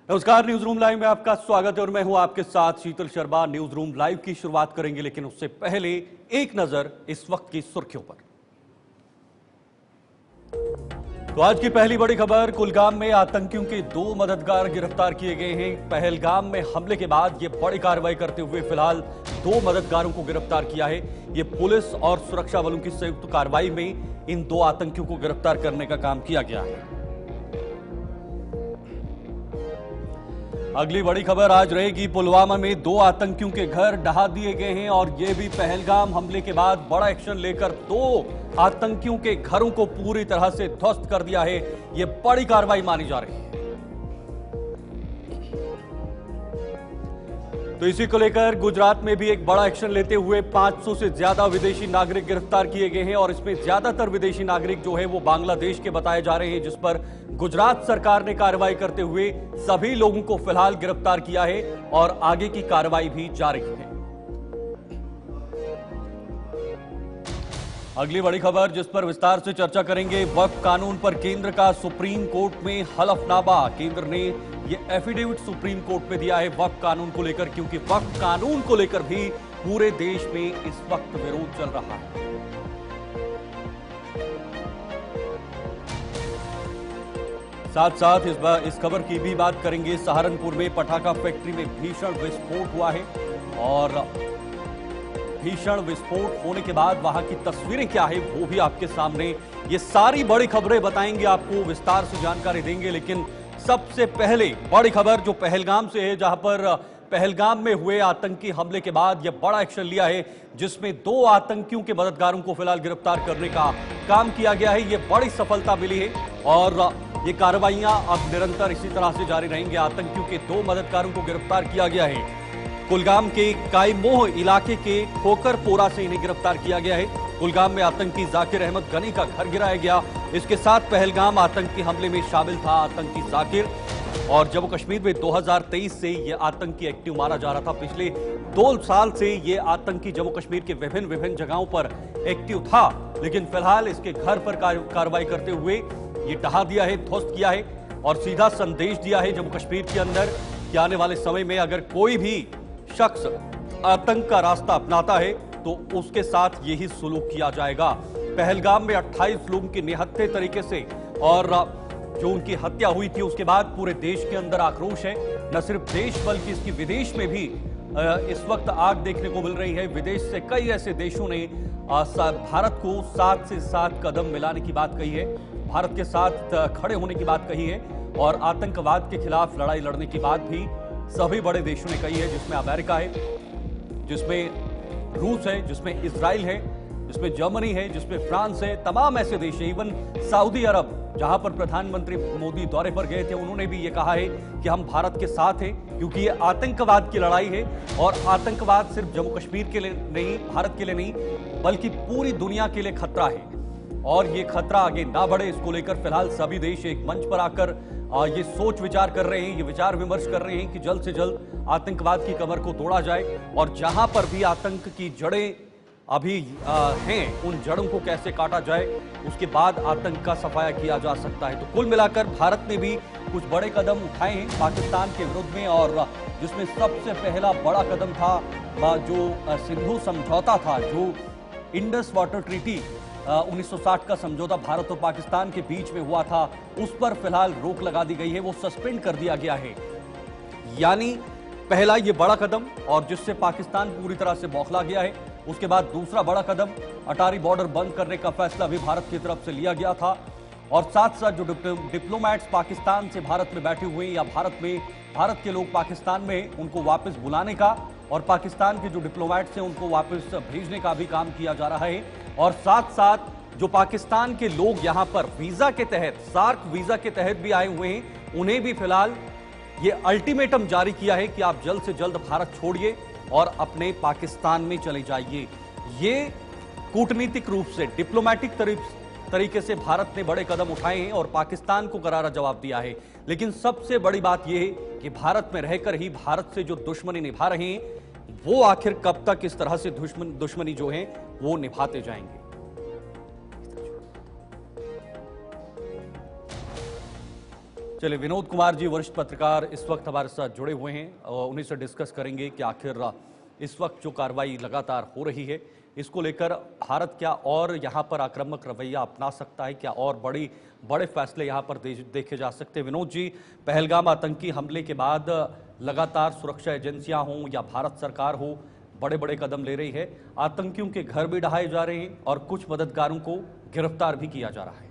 नमस्कार, news room live में आपका स्वागत है और मैं हूं आपके साथ शीतल शर्मा। न्यूज रूम लाइव की शुरुआत करेंगे, लेकिन उससे पहले एक नजर इस वक्त की सुर्खियों पर। तो आज की पहली बड़ी खबर, कुलगाम में आतंकियों के 2 मददगार गिरफ्तार किए गए हैं। पहलगाम में हमले के बाद यह बड़ी कार्रवाई करते हुए फिलहाल 2 मददगारों को गिरफ्तार किया है। यह पुलिस और सुरक्षा बलों की संयुक्त कार्रवाई में इन 2 आतंकियों को गिरफ्तार करने का काम किया गया है। अगली बड़ी खबर आज रहेगी, पुलवामा में 2 आतंकियों के घर ढहा दिए गए हैं और यह भी पहलगाम हमले के बाद बड़ा एक्शन लेकर 2 आतंकियों के घरों को पूरी तरह से ध्वस्त कर दिया है। यह बड़ी कार्रवाई मानी जा रही है। तो इसी को लेकर गुजरात में भी एक बड़ा एक्शन लेते हुए 500 से ज्यादा विदेशी नागरिक गिरफ्तार किए गए हैं और इसमें ज्यादातर विदेशी नागरिक जो है वो बांग्लादेश के बताए जा रहे हैं, जिस पर गुजरात सरकार ने कार्रवाई करते हुए सभी लोगों को फिलहाल गिरफ्तार किया है और आगे की कार्रवाई भी जारी है। अगली बड़ी खबर जिस पर विस्तार से चर्चा करेंगे, वक्फ कानून पर केंद्र का सुप्रीम कोर्ट में हलफनामा। केंद्र ने यह एफिडेविट सुप्रीम कोर्ट में दिया है वक्फ कानून को लेकर, क्योंकि वक्फ कानून को लेकर भी पूरे देश में इस वक्त विरोध चल रहा है। साथ साथ इस खबर की भी बात करेंगे, सहारनपुर में पटाखा फैक्ट्री में भीषण विस्फोट हुआ है और भीषण विस्फोट होने के बाद वहां की तस्वीरें क्या है वो भी आपके सामने। ये सारी बड़ी खबरें बताएंगे, आपको विस्तार से जानकारी देंगे। लेकिन सबसे पहले बड़ी खबर जो पहलगाम से है, जहां पर पहलगाम में हुए आतंकी हमले के बाद यह बड़ा एक्शन लिया है, जिसमें 2 आतंकियों के मददगारों को फिलहाल गिरफ्तार करने का काम किया गया है। यह बड़ी सफलता मिली है और ये कार्रवाइयां अब निरंतर इसी तरह से जारी रहेंगी। आतंकियों के 2 मददगारों को गिरफ्तार किया गया है। कुलगाम के कायमोह इलाके के खोकरपोरा से इन्हें गिरफ्तार किया गया है। कुलगाम में आतंकी जाकिर अहमद गनी का घर गिराया गया। इसके साथ पहलगाम आतंकी हमले में शामिल था आतंकी जाकिर, और जम्मू कश्मीर में 2023 से यह आतंकी एक्टिव माना जा रहा था। पिछले 2 साल से यह आतंकी जम्मू कश्मीर के विभिन्न जगहों पर एक्टिव था, लेकिन फिलहाल इसके घर पर कार्रवाई करते हुए ये ढहा दिया है, ध्वस्त किया है और सीधा संदेश दिया है जम्मू कश्मीर के अंदर कि आने वाले समय में अगर कोई भी शख्स आतंक का रास्ता अपनाता है तो उसके साथ यही सुलूक किया जाएगा। पहलगाम में 28 लोगों की निहत्थे तरीके से और जो उनकी हत्या हुई थी उसके बाद पूरे देश के अंदर आक्रोश है। न सिर्फ देश बल्कि इसकी विदेश में भी इस वक्त आग देखने को मिल रही है। विदेश से कई ऐसे देशों ने भारत को 7 से 7 कदम मिलाने की बात कही है, भारत के साथ खड़े होने की बात कही है और आतंकवाद के खिलाफ लड़ाई लड़ने की बात भी सभी बड़े देशों ने कही है, जिसमें अमेरिका है, जिसमें रूस है, जिसमें इजराइल है, जिसमें जर्मनी है, जिसमें फ्रांस है। तमाम ऐसे देश है, इवन सऊदी अरब जहां पर प्रधानमंत्री मोदी दौरे पर गए थे, उन्होंने भी ये कहा है कि हम भारत के साथ हैं, क्योंकि ये आतंकवाद की लड़ाई है और आतंकवाद सिर्फ जम्मू कश्मीर के लिए नहीं, भारत के लिए नहीं, बल्कि पूरी दुनिया के लिए खतरा है और ये खतरा आगे ना बढ़े, इसको लेकर फिलहाल सभी देश एक मंच पर आकर ये सोच विचार कर रहे हैं, ये विचार विमर्श कर रहे हैं कि जल्द से जल्द आतंकवाद की कमर को तोड़ा जाए और जहां पर भी आतंक की जड़ें अभी हैं, उन जड़ों को कैसे काटा जाए, उसके बाद आतंक का सफाया किया जा सकता है। तो कुल मिलाकर भारत ने भी कुछ बड़े कदम उठाए हैं पाकिस्तान के विरुद्ध में, और जिसमें सबसे पहला बड़ा कदम था जो सिंधु समझौता था, जो इंडस वाटर ट्रीटी 1960 का समझौता भारत और पाकिस्तान के बीच में हुआ था, उस पर फिलहाल रोक लगा दी गई है, वो सस्पेंड कर दिया गया है। यानी पहला ये बड़ा कदम, और जिससे पाकिस्तान पूरी तरह से बौखला गया है। उसके बाद दूसरा बड़ा कदम, अटारी बॉर्डर बंद करने का फैसला भी भारत की तरफ से लिया गया था और साथ साथ जो डिप्लोमैट्स पाकिस्तान से भारत में बैठे हुए या भारत के लोग पाकिस्तान में, उनको वापस बुलाने का और पाकिस्तान के जो डिप्लोमैट्स हैं उनको वापस भेजने का भी काम किया जा रहा है। और साथ साथ जो पाकिस्तान के लोग यहां पर वीजा के तहत, सार्क वीजा के तहत भी आए हुए हैं, उन्हें भी फिलहाल ये अल्टीमेटम जारी किया है कि आप जल्द से जल्द भारत छोड़िए और अपने पाकिस्तान में चले जाइए। ये कूटनीतिक रूप से, डिप्लोमैटिक तरीके से भारत ने बड़े कदम उठाए हैं और पाकिस्तान को करारा जवाब दिया है। लेकिन सबसे बड़ी बात यह है कि भारत में रहकर ही भारत से जो दुश्मनी निभा रहे हैं, वो आखिर कब तक इस तरह से दुश्मनी जो है वो निभाते जाएंगे। चलिए, विनोद कुमार जी वरिष्ठ पत्रकार इस वक्त हमारे साथ जुड़े हुए हैं और उन्हीं से डिस्कस करेंगे कि आखिर इस वक्त जो कार्रवाई लगातार हो रही है इसको लेकर भारत क्या और यहाँ पर आक्रामक रवैया अपना सकता है, क्या और बड़े फैसले यहाँ पर देखे जा सकते हैं। विनोद जी, पहलगाम आतंकी हमले के बाद लगातार सुरक्षा एजेंसियां हों या भारत सरकार हो, बड़े बड़े कदम ले रही है। आतंकियों के घर भी ढहाए जा रहे हैं और कुछ मददगारों को गिरफ्तार भी किया जा रहा है।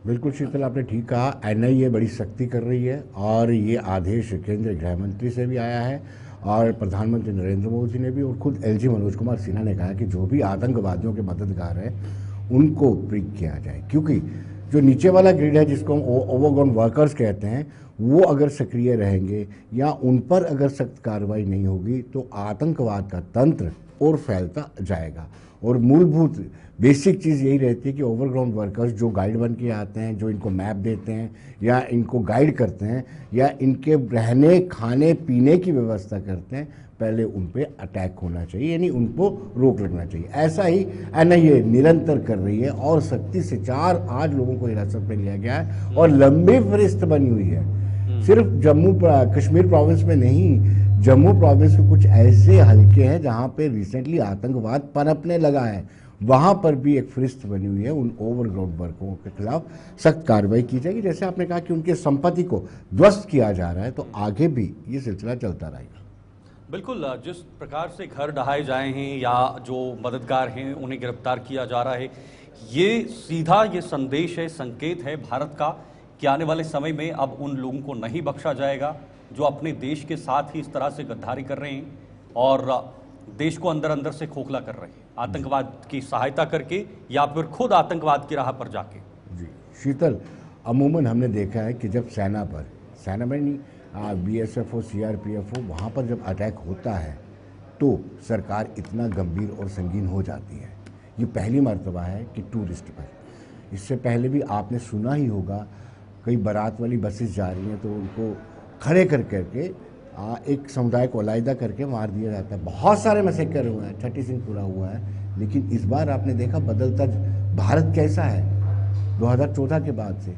बिल्कुल शीतल, आपने ठीक कहा। एनआईए बड़ी सख्ती कर रही है और ये आदेश केंद्रीय गृह मंत्री से भी आया है और प्रधानमंत्री नरेंद्र मोदी ने भी, और खुद एलजी मनोज कुमार सिन्हा ने कहा कि जो भी आतंकवादियों के मददगार हैं उनको ब्रीक किया जाए, क्योंकि जो नीचे वाला ग्रिड है जिसको हम ओवरग्राउंड वर्कर्स कहते हैं, वो अगर सक्रिय रहेंगे या उन पर अगर सख्त कार्रवाई नहीं होगी तो आतंकवाद का तंत्र और फैलता जाएगा। और मूलभूत बेसिक चीज़ यही रहती है कि ओवरग्राउंड वर्कर्स जो गाइड बन के आते हैं, जो इनको मैप देते हैं या इनको गाइड करते हैं या इनके रहने खाने पीने की व्यवस्था करते हैं, पहले उन पे अटैक होना चाहिए, यानी उनको रोक लगना चाहिए। ऐसा ही एनआईए निरंतर कर रही है और सख्ती से 4 आज लोगों को हिरासत में लिया गया है और लंबी फहरिस्त बनी हुई है। सिर्फ जम्मू कश्मीर प्रोविंस में नहीं, जम्मू प्रोविंस के कुछ ऐसे हलके हैं जहां पे रिसेंटली आतंकवाद पनपने लगा है, वहां पर भी एक फहरिस्त बनी हुई है। उन ओवरग्राउंड वर्करों के खिलाफ सख्त कार्रवाई की जाएगी। जैसे आपने कहा कि उनके संपत्ति को ध्वस्त किया जा रहा है, तो आगे भी ये सिलसिला चलता रहेगा। बिल्कुल, जिस प्रकार से घर ढहाए जाए हैं या जो मददगार हैं उन्हें गिरफ्तार किया जा रहा है, ये सीधा ये संदेश है, संकेत है भारत का कि आने वाले समय में अब उन लोगों को नहीं बख्शा जाएगा जो अपने देश के साथ ही इस तरह से गद्दारी कर रहे हैं और देश को अंदर अंदर से खोखला कर रहे हैं, आतंकवाद की सहायता करके या फिर खुद आतंकवाद की राह पर जाके। जी शीतल, अमूमन हमने देखा है कि जब सेना में नहीं, बीएसएफ हो, सीआरपीएफ हो, वहाँ पर जब अटैक होता है तो सरकार इतना गंभीर और संगीन हो जाती है। ये पहली मर्तबा है कि टूरिस्ट पर, इससे पहले भी आपने सुना ही होगा, कई बारात वाली बसेस जा रही हैं तो उनको खड़े कर करके एक समुदाय को अलहदा करके मार दिया जाता है। बहुत सारे मैसेकर हुए हैं, 30 सिंह पूरा हुआ है। लेकिन इस बार आपने देखा बदलता भारत कैसा है। 2014 के बाद से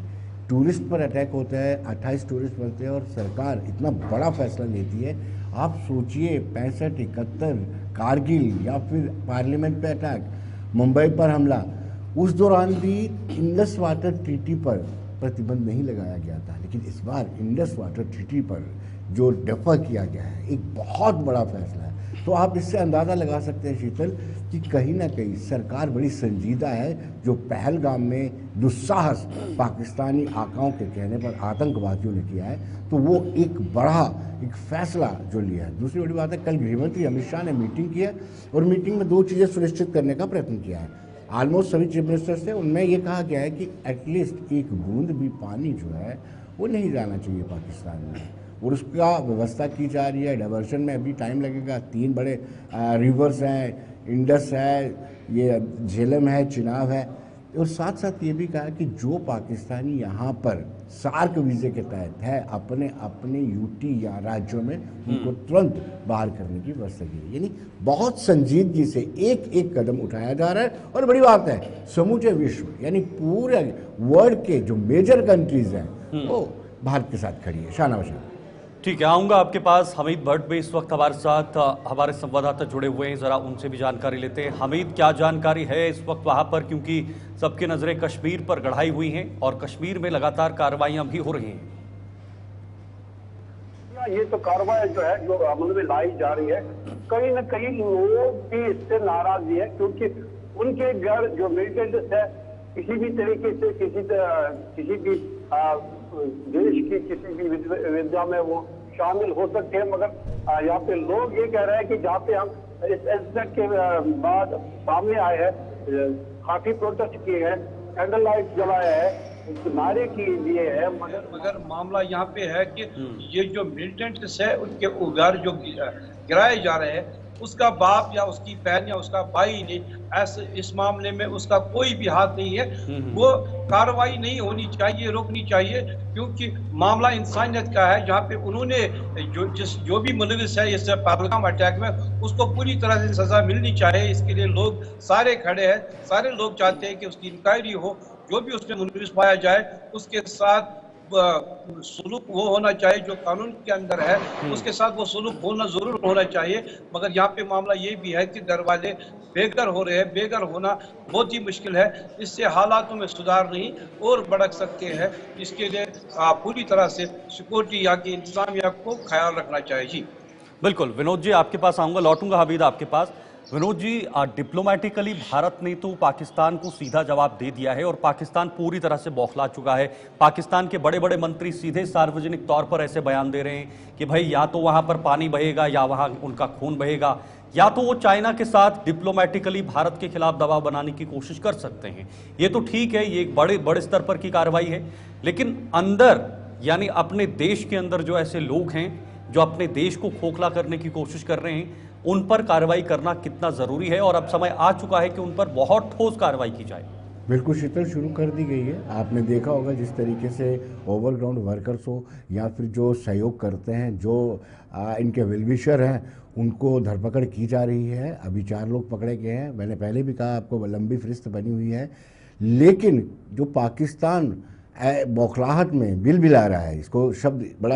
टूरिस्ट पर अटैक होता है, 28 टूरिस्ट मरते हैं और सरकार इतना बड़ा फैसला लेती है। आप सोचिए, 65, 71 कारगिल या फिर पार्लियामेंट पे अटैक, मुंबई पर हमला, उस दौरान भी इंडस वाटर ट्रीटी पर प्रतिबंध नहीं लगाया गया था, लेकिन इस बार इंडस वाटर ट्रीटी पर जो डेफर किया गया है, एक बहुत बड़ा फैसला है। तो आप इससे अंदाज़ा लगा सकते हैं शीतल कि कहीं ना कहीं सरकार बड़ी संजीदा है। जो पहलगाम में दुस्साहस पाकिस्तानी आकाओं के कहने पर आतंकवादियों ने किया है, तो वो एक बड़ा एक फैसला जो लिया है। दूसरी बड़ी बात है, कल गृहमंत्री अमित शाह ने मीटिंग की है और मीटिंग में 2 चीज़ें सुनिश्चित करने का प्रयत्न किया है। ऑलमोस्ट सभी चीफ मिनिस्टर से उनमें ये कहा गया है कि एटलीस्ट एक बूंद भी पानी जो है वो नहीं जाना चाहिए पाकिस्तान में, और उसका व्यवस्था की जा रही है। डाइवर्शन में अभी टाइम लगेगा। 3 बड़े रिवर्स हैं, इंडस है, ये झेलम है, चिनाब है, और साथ साथ ये भी कहा कि जो पाकिस्तानी यहाँ पर सार्क वीज़े के तहत है अपने यूटी या राज्यों में, उनको तुरंत बाहर करने की व्यवस्था की है। यानी बहुत संजीदगी से एक एक कदम उठाया जा रहा है। और बड़ी बात है, समूचे विश्व यानी पूरे वर्ल्ड के जो मेजर कंट्रीज हैं वो भारत के साथ खड़ी है, शाना बशाना। ठीक है, आऊंगा आपके पास। हमीद भट्ट भी इस वक्त हमारे साथ हमारे संवाददाता जुड़े हुए हैं, जरा उनसे भी जानकारी लेते हैं। हमीद, क्या जानकारी है इस वक्त वहां पर, क्योंकि सबकी नजरें कश्मीर पर गड़ाई हुई हैं और कश्मीर में लगातार कार्रवाइयां भी हो रही हैं। ये तो कार्रवाई जो है जो अमल में लाई जा रही है, कहीं ना कहीं लोग भी इससे नाराज भी है, क्योंकि उनके घर जो मिलिटेंट्स है किसी भी तरीके से किसी भी देश की किसी भी विद्या में वो शामिल हो सकते हैं। मगर यहाँ पे लोग ये कह रहे हैं कि जहाँ पे हम इस इंसिडेंट के बाद सामने आए हैं, काफी प्रोटेस्ट किए हैं, कैंडल लाइट जलाया है, नारे किए हैं, मगर मामला यहाँ पे है कि ये जो मिलिटेंट्स है उनके घर जो गिराए जा रहे हैं, उसका बाप या उसकी बहन या उसका भाई ने ऐसे इस मामले में उसका कोई भी हाथ नहीं है। वो कार्रवाई नहीं होनी चाहिए, रोकनी चाहिए, क्योंकि मामला इंसानियत का है। जहाँ पे उन्होंने जो भी मुलविस है इस पहलगाम अटैक में, उसको पूरी तरह से सजा मिलनी चाहिए। इसके लिए लोग सारे खड़े हैं, सारे लोग चाहते हैं कि उसकी इंक्वायरी हो, जो भी उसमें मुलविस पाया जाए उसके साथ सुलूक वो होना चाहिए जो कानून के अंदर है, उसके साथ वो सुलूक होना जरूर होना चाहिए। मगर यहाँ पे मामला ये भी है कि घर वाले बेघर हो रहे हैं। बेघर होना बहुत ही मुश्किल है। इससे हालातों में सुधार नहीं और भड़क सकते हैं। इसके लिए पूरी तरह से सिक्योरिटी यहाँ की इंतजामिया को ख्याल रखना चाहिए। जी बिल्कुल विनोद जी, आपके पास आऊंगा, लौटूंगा हमीद आपके पास। विनोद जी, डिप्लोमेटिकली भारत ने तो पाकिस्तान को सीधा जवाब दे दिया है और पाकिस्तान पूरी तरह से बौखला चुका है। पाकिस्तान के बड़े बड़े मंत्री सीधे सार्वजनिक तौर पर ऐसे बयान दे रहे हैं कि भाई या तो वहां पर पानी बहेगा या वहां उनका खून बहेगा, या तो वो चाइना के साथ डिप्लोमेटिकली भारत के खिलाफ दबाव बनाने की कोशिश कर सकते हैं। ये तो ठीक है, ये एक बड़े बड़े स्तर पर की कार्रवाई है, लेकिन अंदर यानी अपने देश के अंदर जो ऐसे लोग हैं जो अपने देश को खोखला करने की कोशिश कर रहे हैं, उन पर कार्रवाई करना कितना जरूरी है और अब समय आ चुका है कि उन पर बहुत ठोस कार्रवाई की जाए। बिल्कुल शीतल, शुरू कर दी गई है। आपने देखा होगा जिस तरीके से ओवरग्राउंड वर्कर्स हो या फिर जो सहयोग करते हैं, जो इनके वेलविशर हैं, उनको धरपकड़ की जा रही है। अभी 4 लोग पकड़े गए हैं। मैंने पहले भी कहा आपको लंबी फहरिस्त बनी हुई है, लेकिन जो पाकिस्तान बौखलाहट में बिल बिला रहा है, इसको शब्द बड़ा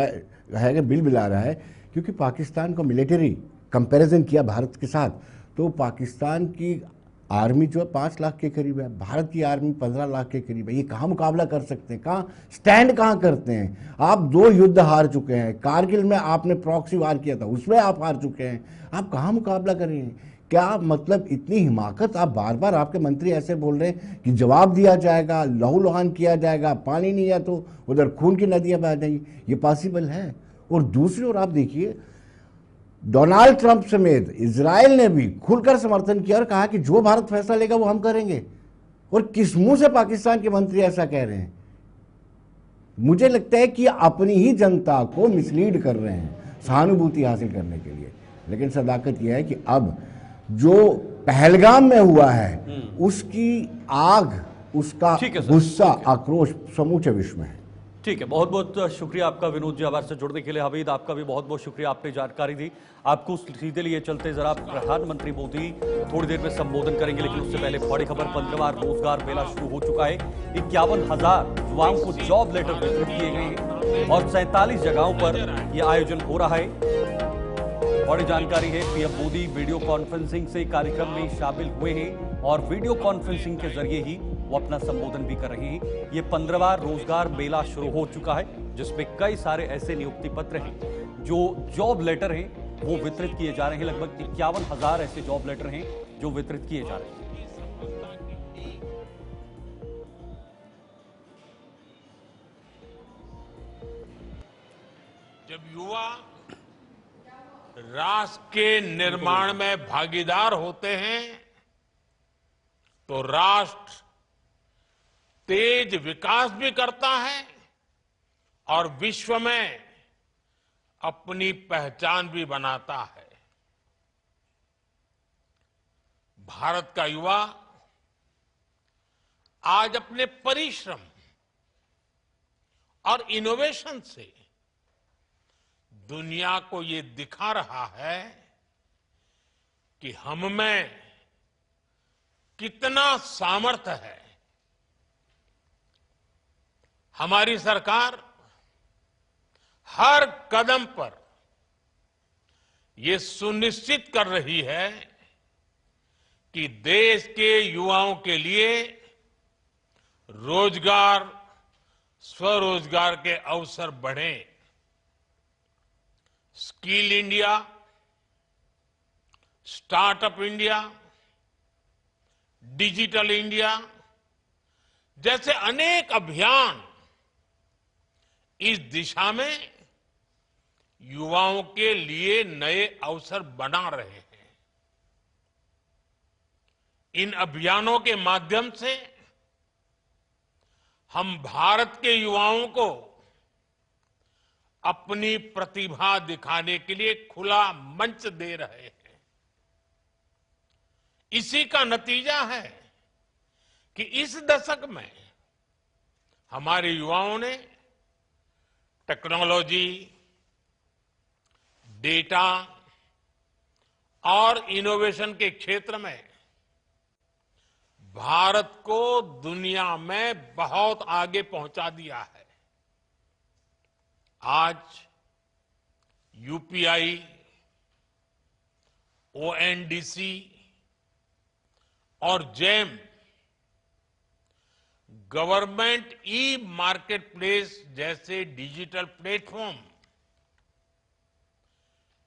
है कि बिल बिला रहा है, क्योंकि पाकिस्तान को मिलिट्री कंपैरिजन किया भारत के साथ, तो पाकिस्तान की आर्मी जो है 5 लाख के करीब है, भारत की आर्मी 15 लाख के करीब है। ये कहाँ मुकाबला कर सकते हैं? कहाँ स्टैंड कहाँ करते हैं? आप 2 युद्ध हार चुके हैं। कारगिल में आपने प्रॉक्सी वार किया था, उसमें आप हार चुके हैं। आप कहाँ मुकाबला करेंगे? क्या मतलब इतनी हिमाकत? आप बार बार आपके मंत्री ऐसे बोल रहे हैं कि जवाब दिया जाएगा, लहू लुहान किया जाएगा, पानी नहीं है तो उधर खून की नदियां बह जाएंगी। ये पॉसिबल है? और दूसरी ओर आप देखिए, डोनाल्ड ट्रंप समेत इजराइल ने भी खुलकर समर्थन किया और कहा कि जो भारत फैसला लेगा वो हम करेंगे। और किस मुंह से पाकिस्तान के मंत्री ऐसा कह रहे हैं? मुझे लगता है कि अपनी ही जनता को मिसलीड कर रहे हैं सहानुभूति हासिल करने के लिए। लेकिन सदाकत यह है कि अब जो पहलगाम में हुआ है उसकी आग, उसका गुस्सा, आक्रोश समूचे विश्व में है। ठीक है, बहुत बहुत शुक्रिया आपका विनोद जी, हमारे से जुड़ने के लिए। हमीद, आपका भी बहुत बहुत शुक्रिया, आपने जानकारी दी। आपको सीधे लिए चलते जरा प्रधानमंत्री मोदी थोड़ी देर में संबोधन करेंगे, लेकिन उससे पहले बड़ी खबर, 15वां रोजगार मेला शुरू हो चुका है। 51,000 युवाओं को जॉब लेटर वितरित किए गए हैं और 47 जगहों पर यह आयोजन हो रहा है। बड़ी जानकारी है, पीएम मोदी वीडियो कॉन्फ्रेंसिंग से कार्यक्रम में शामिल हुए हैं और वीडियो कॉन्फ्रेंसिंग के जरिए ही वो अपना संबोधन भी कर रहे हैं। ये 15वां रोजगार मेला शुरू हो चुका है, जिसमें कई सारे ऐसे नियुक्ति पत्र हैं, जो जॉब लेटर हैं, वो वितरित किए जा रहे हैं। लगभग 51,000 ऐसे जॉब लेटर हैं जो वितरित किए जा रहे हैं। जब युवा राष्ट्र के निर्माण में भागीदार होते हैं तो राष्ट्र तेज विकास भी करता है और विश्व में अपनी पहचान भी बनाता है। भारत का युवा आज अपने परिश्रम और इनोवेशन से दुनिया को ये दिखा रहा है कि हम में कितना सामर्थ्य है। हमारी सरकार हर कदम पर ये सुनिश्चित कर रही है कि देश के युवाओं के लिए रोजगार, स्वरोजगार के अवसर बढ़ें। Skill India, startup India, digital India जैसे अनेक अभियान इस दिशा में युवाओं के लिए नए अवसर बना रहे हैं। इन अभियानों के माध्यम से हम भारत के युवाओं को अपनी प्रतिभा दिखाने के लिए खुला मंच दे रहे हैं। इसी का नतीजा है कि इस दशक में हमारे युवाओं ने टेक्नोलॉजी, डेटा और इनोवेशन के क्षेत्र में भारत को दुनिया में बहुत आगे पहुंचा दिया है। आज यूपीआई, ओएनडीसी और GeM government e market place जैसे डिजिटल प्लेटफॉर्म,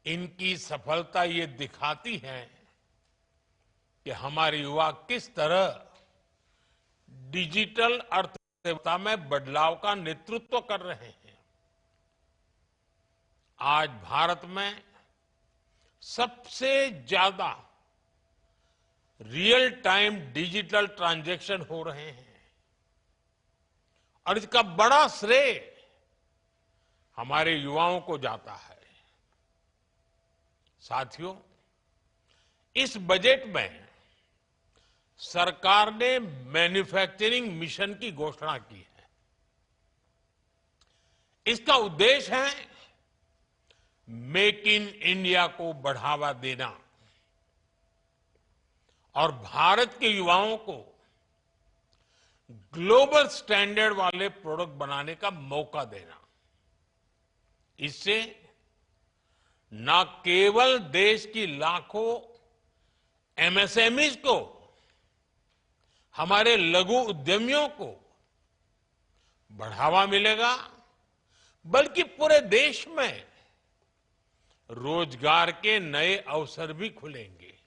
इनकी सफलता ये दिखाती है कि हमारे युवा किस तरह डिजिटल अर्थव्यवस्था में बदलाव का नेतृत्व कर रहे हैं। आज भारत में सबसे ज्यादा रियल टाइम डिजिटल ट्रांजैक्शन हो रहे हैं और इसका बड़ा श्रेय हमारे युवाओं को जाता है। साथियों, इस बजट में सरकार ने मैन्युफैक्चरिंग मिशन की घोषणा की है। इसका उद्देश्य है मेक इन इंडिया को बढ़ावा देना और भारत के युवाओं को ग्लोबल स्टैंडर्ड वाले प्रोडक्ट बनाने का मौका देना। इससे न केवल देश की लाखों एमएसएमईज को, हमारे लघु उद्यमियों को बढ़ावा मिलेगा, बल्कि पूरे देश में रोजगार के नए अवसर भी खुलेंगे।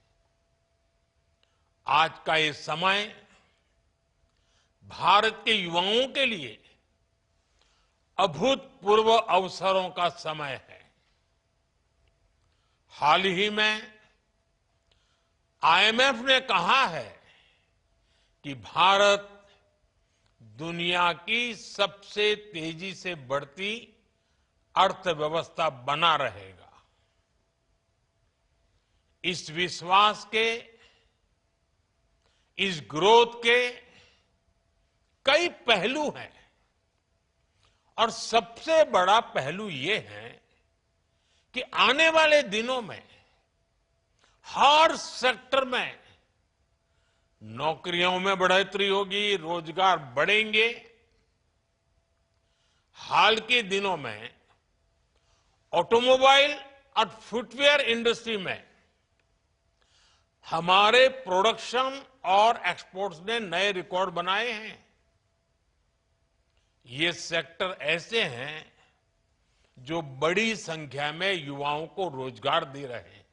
आज का ये समय भारत के युवाओं के लिए अभूतपूर्व अवसरों का समय है। हाल ही में आईएमएफ ने कहा है कि भारत दुनिया की सबसे तेजी से बढ़ती अर्थव्यवस्था बना रहेगा। इस विश्वास के, इस ग्रोथ के कई पहलू हैं और सबसे बड़ा पहलू ये है कि आने वाले दिनों में हर सेक्टर में नौकरियों में बढ़ोतरी होगी, रोजगार बढ़ेंगे। हाल के दिनों में ऑटोमोबाइल और फुटवेयर इंडस्ट्री में हमारे प्रोडक्शन और एक्सपोर्ट्स ने नए रिकॉर्ड बनाए हैं। ये सेक्टर ऐसे हैं जो बड़ी संख्या में युवाओं को रोजगार दे रहे हैं।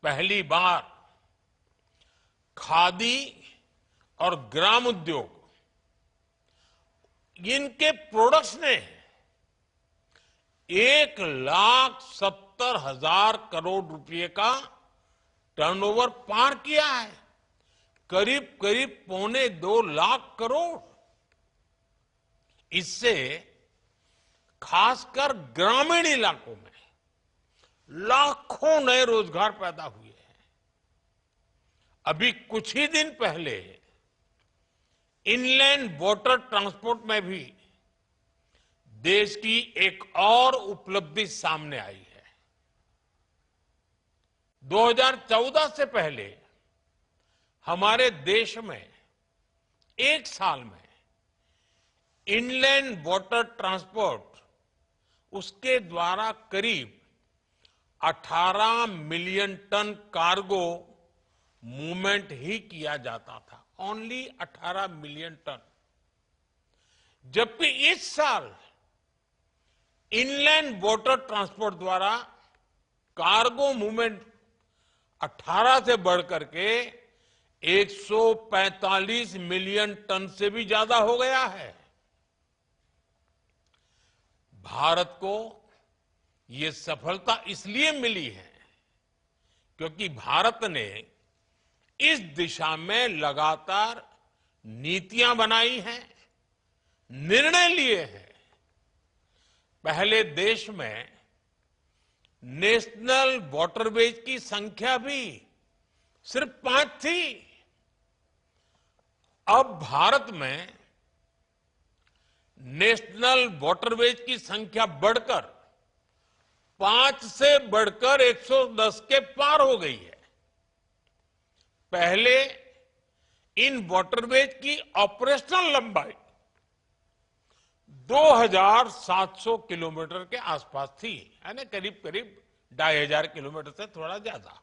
पहली बार खादी और ग्राम उद्योग, इनके प्रोडक्ट्स ने 1,70,000 करोड़ रुपए का टर्नओवर पार किया है। करीब करीब 2.25 लाख करोड़। इससे खासकर ग्रामीण इलाकों में लाखों नए रोजगार पैदा हुए हैं। अभी कुछ ही दिन पहले इनलैंड वाटर ट्रांसपोर्ट में भी देश की एक और उपलब्धि सामने आई है। 2014 से पहले हमारे देश में एक साल में इनलैंड वाटर ट्रांसपोर्ट, उसके द्वारा करीब 18 मिलियन टन कार्गो मूवमेंट ही किया जाता था। Only 18 million ton. जबकि इस साल इनलैंड वाटर ट्रांसपोर्ट द्वारा कार्गो मूवमेंट 18 से बढ़कर के 145 मिलियन टन से भी ज्यादा हो गया है। भारत को ये सफलता इसलिए मिली है क्योंकि भारत ने इस दिशा में लगातार नीतियां बनाई हैं, निर्णय लिए हैं। पहले देश में नेशनल वाटरवेज की संख्या भी सिर्फ 5 थी। अब भारत में नेशनल वाटरवेज की संख्या बढ़कर 5 से बढ़कर 110 के पार हो गई है। पहले इन वाटरवेज की ऑपरेशनल लंबाई 2700 किलोमीटर के आसपास थी, यानी करीब करीब 2500 किलोमीटर से थोड़ा ज्यादा।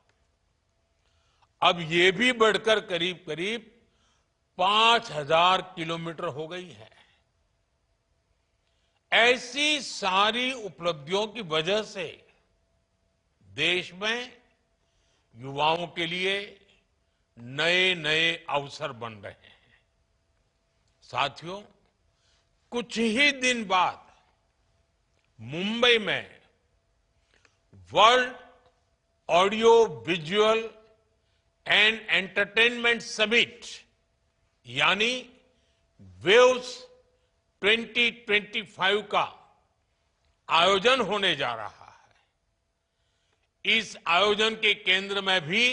अब ये भी बढ़कर करीब करीब 5000 किलोमीटर हो गई है। ऐसी सारी उपलब्धियों की वजह से देश में युवाओं के लिए नए नए अवसर बन रहे हैं। साथियों, कुछ ही दिन बाद मुंबई में world audio visual and entertainment summit यानी वेव्स 2025 का आयोजन होने जा रहा है। इस आयोजन के केंद्र में भी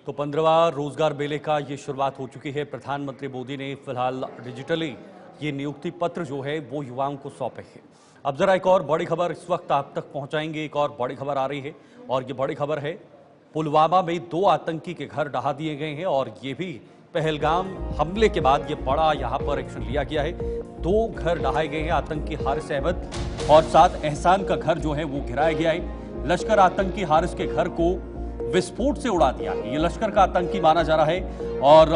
तो 15वां रोजगार मेले का ये शुरुआत हो चुकी है। प्रधानमंत्री मोदी ने फिलहाल डिजिटली ये नियुक्ति पत्र जो है वो युवाओं को सौंपे हैं। अब जरा एक और बड़ी खबर इस वक्त आप तक पहुंचाएंगे। एक और बड़ी खबर आ रही है और ये बड़ी खबर है, पुलवामा में 2 आतंकी के घर ढहा दिए गए हैं और ये भी पहलगाम हमले के बाद ये बड़ा यहां पर एक्शन लिया गया है। 2 घर ढहाए गए हैं। आतंकी हारिस अहमद और साथ एहसान का घर जो है वो गिराया गया है। लश्कर आतंकी हारिस के घर को विस्फोट से उड़ा दिया। ये लश्कर का आतंकी माना जा रहा है और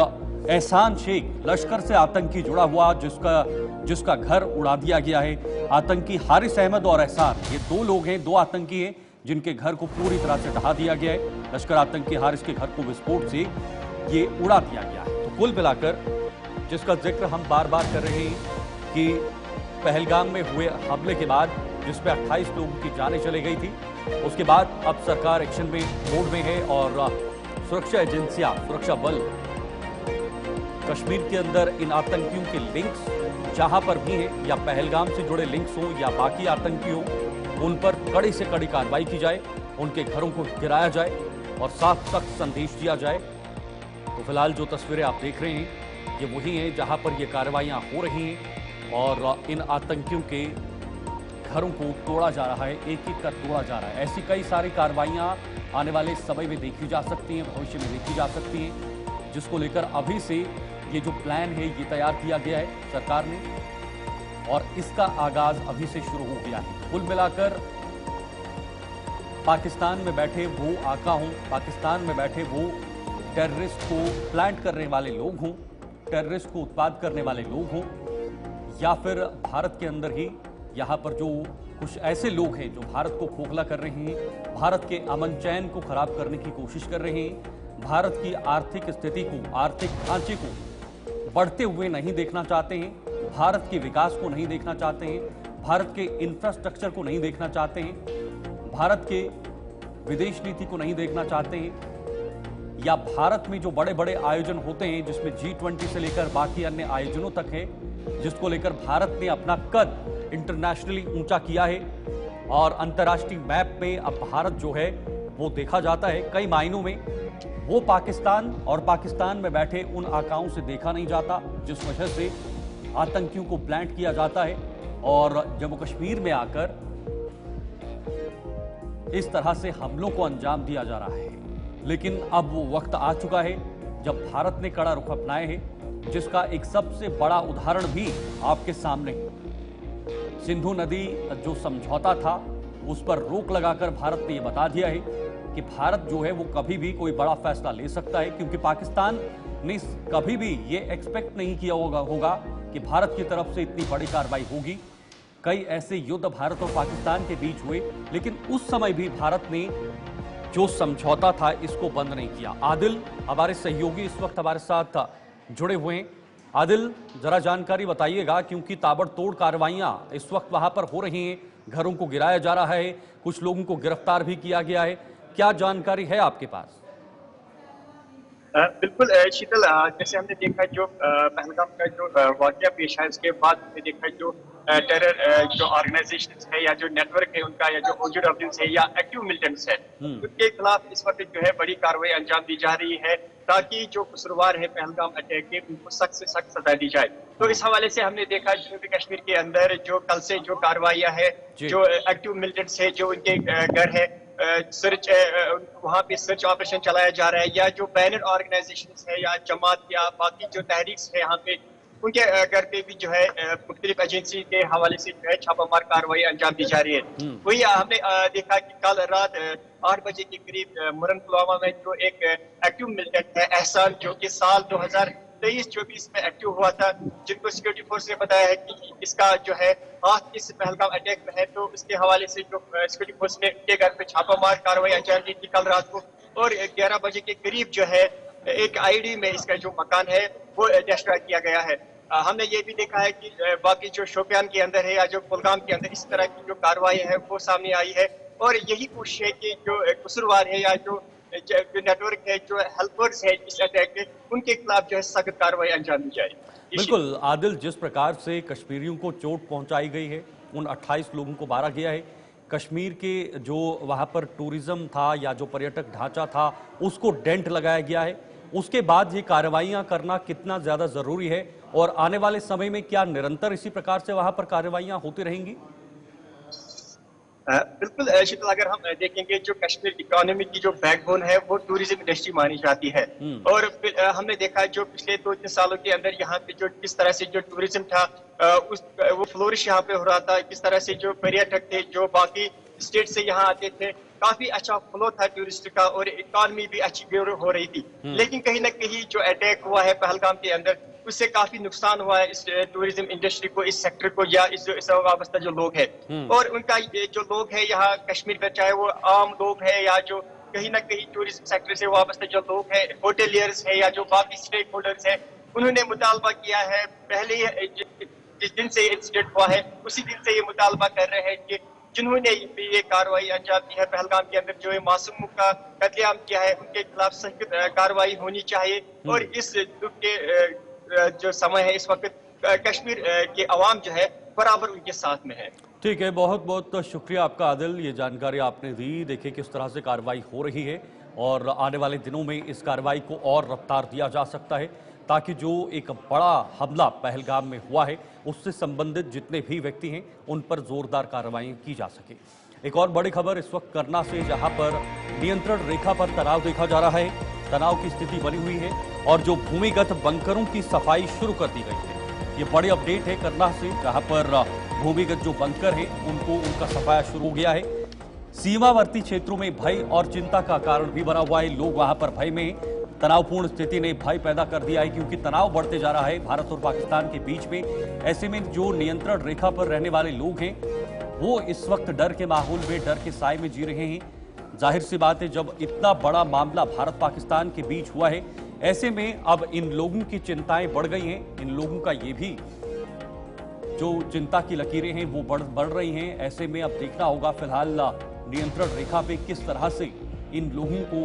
एहसान शेख लश्कर से आतंकी जुड़ा हुआ जिसका घर उड़ा दिया गया है। आतंकी हारिस अहमद और एहसान ये 2 लोग हैं, 2 आतंकी हैं जिनके घर को पूरी तरह से ढहा दिया गया है। लश्कर आतंकी हारिस के घर को विस्फोट से ये उड़ा दिया गया है। तो कुल मिलाकर जिसका जिक्र हम बार बार कर रहे हैं कि पहलगाम में हुए हमले के बाद जिसपे 28 लोगों की जानें चली गई थी, उसके बाद अब सरकार एक्शन में मोड में है और सुरक्षा एजेंसियां, सुरक्षा बल कश्मीर के अंदर इन आतंकियों के लिंक्स जहां पर भी हैं या पहलगाम से जुड़े लिंक्स हों या बाकी आतंकी हों, उन पर कड़ी से कड़ी कार्रवाई की जाए, उनके घरों को गिराया जाए और साफ सख्त संदेश दिया जाए। तो फिलहाल जो तस्वीरें आप देख रहे हैं ये वही हैं जहां पर ये कार्रवाइयां हो रही हैं और इन आतंकियों के घरों को तोड़ा जा रहा है, एक एक कर तोड़ा जा रहा है। ऐसी कई सारी कार्रवाइयां आने वाले समय में देखी जा सकती हैं, भविष्य में देखी जा सकती हैं, जिसको लेकर अभी से ये जो प्लान है ये तैयार किया गया है सरकार ने और इसका आगाज अभी से शुरू हो गया है। कुल मिलाकर पाकिस्तान में बैठे वो आका हों, पाकिस्तान में बैठे वो टेररिस्ट को प्लांट करने वाले लोग हों, टेररिस्ट को उत्पाद करने वाले लोग हों, या फिर भारत के अंदर ही यहाँ पर जो कुछ ऐसे लोग हैं जो भारत को खोखला कर रहे हैं, भारत के अमन चैन को खराब करने की कोशिश कर रहे हैं, भारत की आर्थिक स्थिति को, आर्थिक ढांचे को बढ़ते हुए नहीं देखना चाहते हैं, भारत के विकास को नहीं देखना चाहते हैं, भारत के इंफ्रास्ट्रक्चर को नहीं देखना चाहते हैं, भारत के विदेश नीति को नहीं देखना चाहते हैं, या भारत में जो बड़े बड़े आयोजन होते हैं जिसमें G20 से लेकर बाकी अन्य आयोजनों तक है, जिसको लेकर भारत ने अपना कद इंटरनेशनली ऊंचा किया है और अंतर्राष्ट्रीय मैप में अब भारत जो है वो देखा जाता है कई मायनों में, वो पाकिस्तान और पाकिस्तान में बैठे उन आकाओं से देखा नहीं जाता, जिस वजह से आतंकियों को प्लांट किया जाता है और जम्मू कश्मीर में आकर इस तरह से हमलों को अंजाम दिया जा रहा है। लेकिन अब वो वक्त आ चुका है जब भारत ने कड़ा रुख अपनाया है, जिसका एक सबसे बड़ा उदाहरण भी आपके सामने है। सिंधु नदी जो समझौता था उस पर रोक लगाकर भारत ने यह बता दिया है कि भारत जो है वो कभी भी कोई बड़ा फैसला ले सकता है, क्योंकि पाकिस्तान ने कभी भी ये एक्सपेक्ट नहीं किया होगा कि भारत की तरफ से इतनी बड़ी कार्रवाई होगी। कई ऐसे युद्ध भारत और पाकिस्तान के बीच हुए, लेकिन उस समय भी भारत ने जो समझौता था इसको बंद नहीं किया। आदिल हमारे सहयोगी इस वक्त हमारे साथ जुड़े हुए हैं। आदिल, जरा जानकारी बताइएगा, क्योंकि ताबड़तोड़ कार्रवाइयां इस वक्त वहां पर हो रही हैं, घरों को गिराया जा रहा है, कुछ लोगों को गिरफ्तार भी किया गया है, क्या जानकारी है आपके पास? बिल्कुल शीतल, जैसे हमने देखा जो पहलगाम का जो वाकया पेश है, उसके बाद हमने देखा जो टेरर जो ऑर्गेनाइजेशन है या जो नेटवर्क है उनका या जो OGWs है या एक्टिव मिलिटेंट्स है, उनके खिलाफ इस वक्त जो है बड़ी कार्रवाई अंजाम दी जा रही है ताकि जो कसूरवार है पहलगाम अटैक के उनको सख्त से सख्त सजा दी जाए। तो इस हवाले से हमने देखा जनूबी कश्मीर के अंदर जो कल से जो कार्रवाइयां है, जो एक्टिव मिलिटेंट्स है जो उनके घर है, सर्च वहाँ पे सर्च ऑपरेशन चलाया जा रहा है, या जो बैनर ऑर्गेनाइजेशन है या जमात या बाकी जो तहरीक है यहाँ पे उनके घर पे भी जो है मुख्तलिफ एजेंसी के हवाले से जो है छापामार कार्रवाई अंजाम दी जा रही है। वही हमने देखा कि कल रात 8 बजे के करीब मुरन पुलवामा में जो एक एक्टिव मिलिटेंट है एहसान, जो कि साल 2023-24 में एक्टिव हुआ था, जिनको सिक्योरिटी फोर्स ने बताया है कि इसका जो है हाथ इस पहलगाम अटैक में है, तो उसके हवाले से जो सिक्योरिटी फोर्स ने उनके घर पे छापामार कार्रवाई अंजाम दी थी कल रात को। और 11 बजे के करीब जो है एक आईडी में इसका जो मकान है वो डिस्ट्रॉय किया गया है। हमने ये भी देखा है कि बाकी जो शोपियान के अंदर है या जो कुलगाम के अंदर इस तरह की जो कार्रवाई है वो सामने आई है, और यही कोशिश है कि जो कसूरवार है या जो नेटवर्क है, जो हेल्पर्स है इस अटैक के, उनके खिलाफ जो है सख्त कार्रवाई अंजाम दी जाए। बिल्कुल आदिल, जिस प्रकार से कश्मीरियों को चोट पहुंचाई गई है, उन 28 लोगों को मारा गया है, कश्मीर के जो वहां पर टूरिज्म था या जो पर्यटक ढांचा था उसको डेंट लगाया गया है, उसके बाद ये कार्रवाइयां करना कितना ज्यादा जरूरी है, और आने वाले समय में क्या निरंतर इसी प्रकार से वहां पर कार्रवाइयां होती रहेंगी? बिल्कुल शीतल, अगर हम देखेंगे जो कश्मीर इकोनॉमी की जो बैकबोन है वो टूरिज्म इंडस्ट्री मानी जाती है, और हमने देखा जो पिछले 2-3 सालों के अंदर यहाँ पे जो किस तरह से जो टूरिज्म था वो फ्लोरिश यहाँ पे हो रहा था, किस तरह से जो पर्यटक थे जो बाकी स्टेट से यहाँ आते थे, काफी अच्छा फ्लो था टूरिस्ट का, और इकोनॉमी भी अच्छी ग्रो हो रही थी। लेकिन कहीं ना कहीं जो अटैक हुआ है पहलगाम के अंदर, उससे काफी नुकसान हुआ है इस टूरिज्म इंडस्ट्री को, इस सेक्टर को, या इस वाबस्ता जो लोग हैं और उनका जो लोग है यहाँ कश्मीर में, चाहे वो आम लोग है या जो कहीं ना कहीं टूरिज्म सेक्टर से वाबस्ता जो लोग हैं, होटेलियर्स है या जो बाकी स्टेक होल्डर्स है, उन्होंने मुतालबा किया है पहले जिस दिन से इंसिडेंट हुआ है उसी दिन से ये मुतालबा कर रहे हैं कि जिन्होंने ये कार्रवाई अंजाम दी है पहलगाम के अंदर, जो मासूमों का कत्लेआम किया है, उनके खिलाफ सख्त कार्रवाई होनी चाहिए। और इस दुख के जो समय है इस वक्त कश्मीर के अवाम जो है बराबर उनके साथ में है। ठीक है, बहुत बहुत शुक्रिया आपका आदिल, ये जानकारी आपने दी। देखिए किस तरह से कार्रवाई हो रही है, और आने वाले दिनों में इस कार्रवाई को और रफ्तार दिया जा सकता है, ताकि जो एक बड़ा हमला पहलगाम में हुआ है उससे संबंधित जितने भी व्यक्ति हैं उन पर जोरदार कार्रवाई की जा सके। एक और बड़ी खबर इस वक्त करना से, जहां पर नियंत्रण रेखा पर तनाव देखा जा रहा है, तनाव की स्थिति बनी हुई है, और जो भूमिगत बंकरों की सफाई शुरू कर दी गई है। ये बड़ी अपडेट है करना से, जहां पर भूमिगत जो बंकर हैं उनका सफाया शुरू हो गया है। सीमावर्ती क्षेत्रों में भय और चिंता का कारण भी बना हुआ है। लोग वहां पर भय में, तनावपूर्ण स्थिति ने भय पैदा कर दिया है, क्योंकि तनाव बढ़ते जा रहा है भारत और पाकिस्तान के बीच में। ऐसे में जो नियंत्रण रेखा पर रहने वाले लोग हैं वो इस वक्त डर के माहौल में, डर के साए में जी रहे हैं। जाहिर सी बात है, जब इतना बड़ा मामला भारत पाकिस्तान के बीच हुआ है, ऐसे में अब इन लोगों की चिंताएं बढ़ गई हैं। इन लोगों का ये भी जो चिंता की लकीरें हैं वो बढ़ रही हैं। ऐसे में अब देखना होगा फिलहाल नियंत्रण रेखा पे किस तरह से इन लोगों को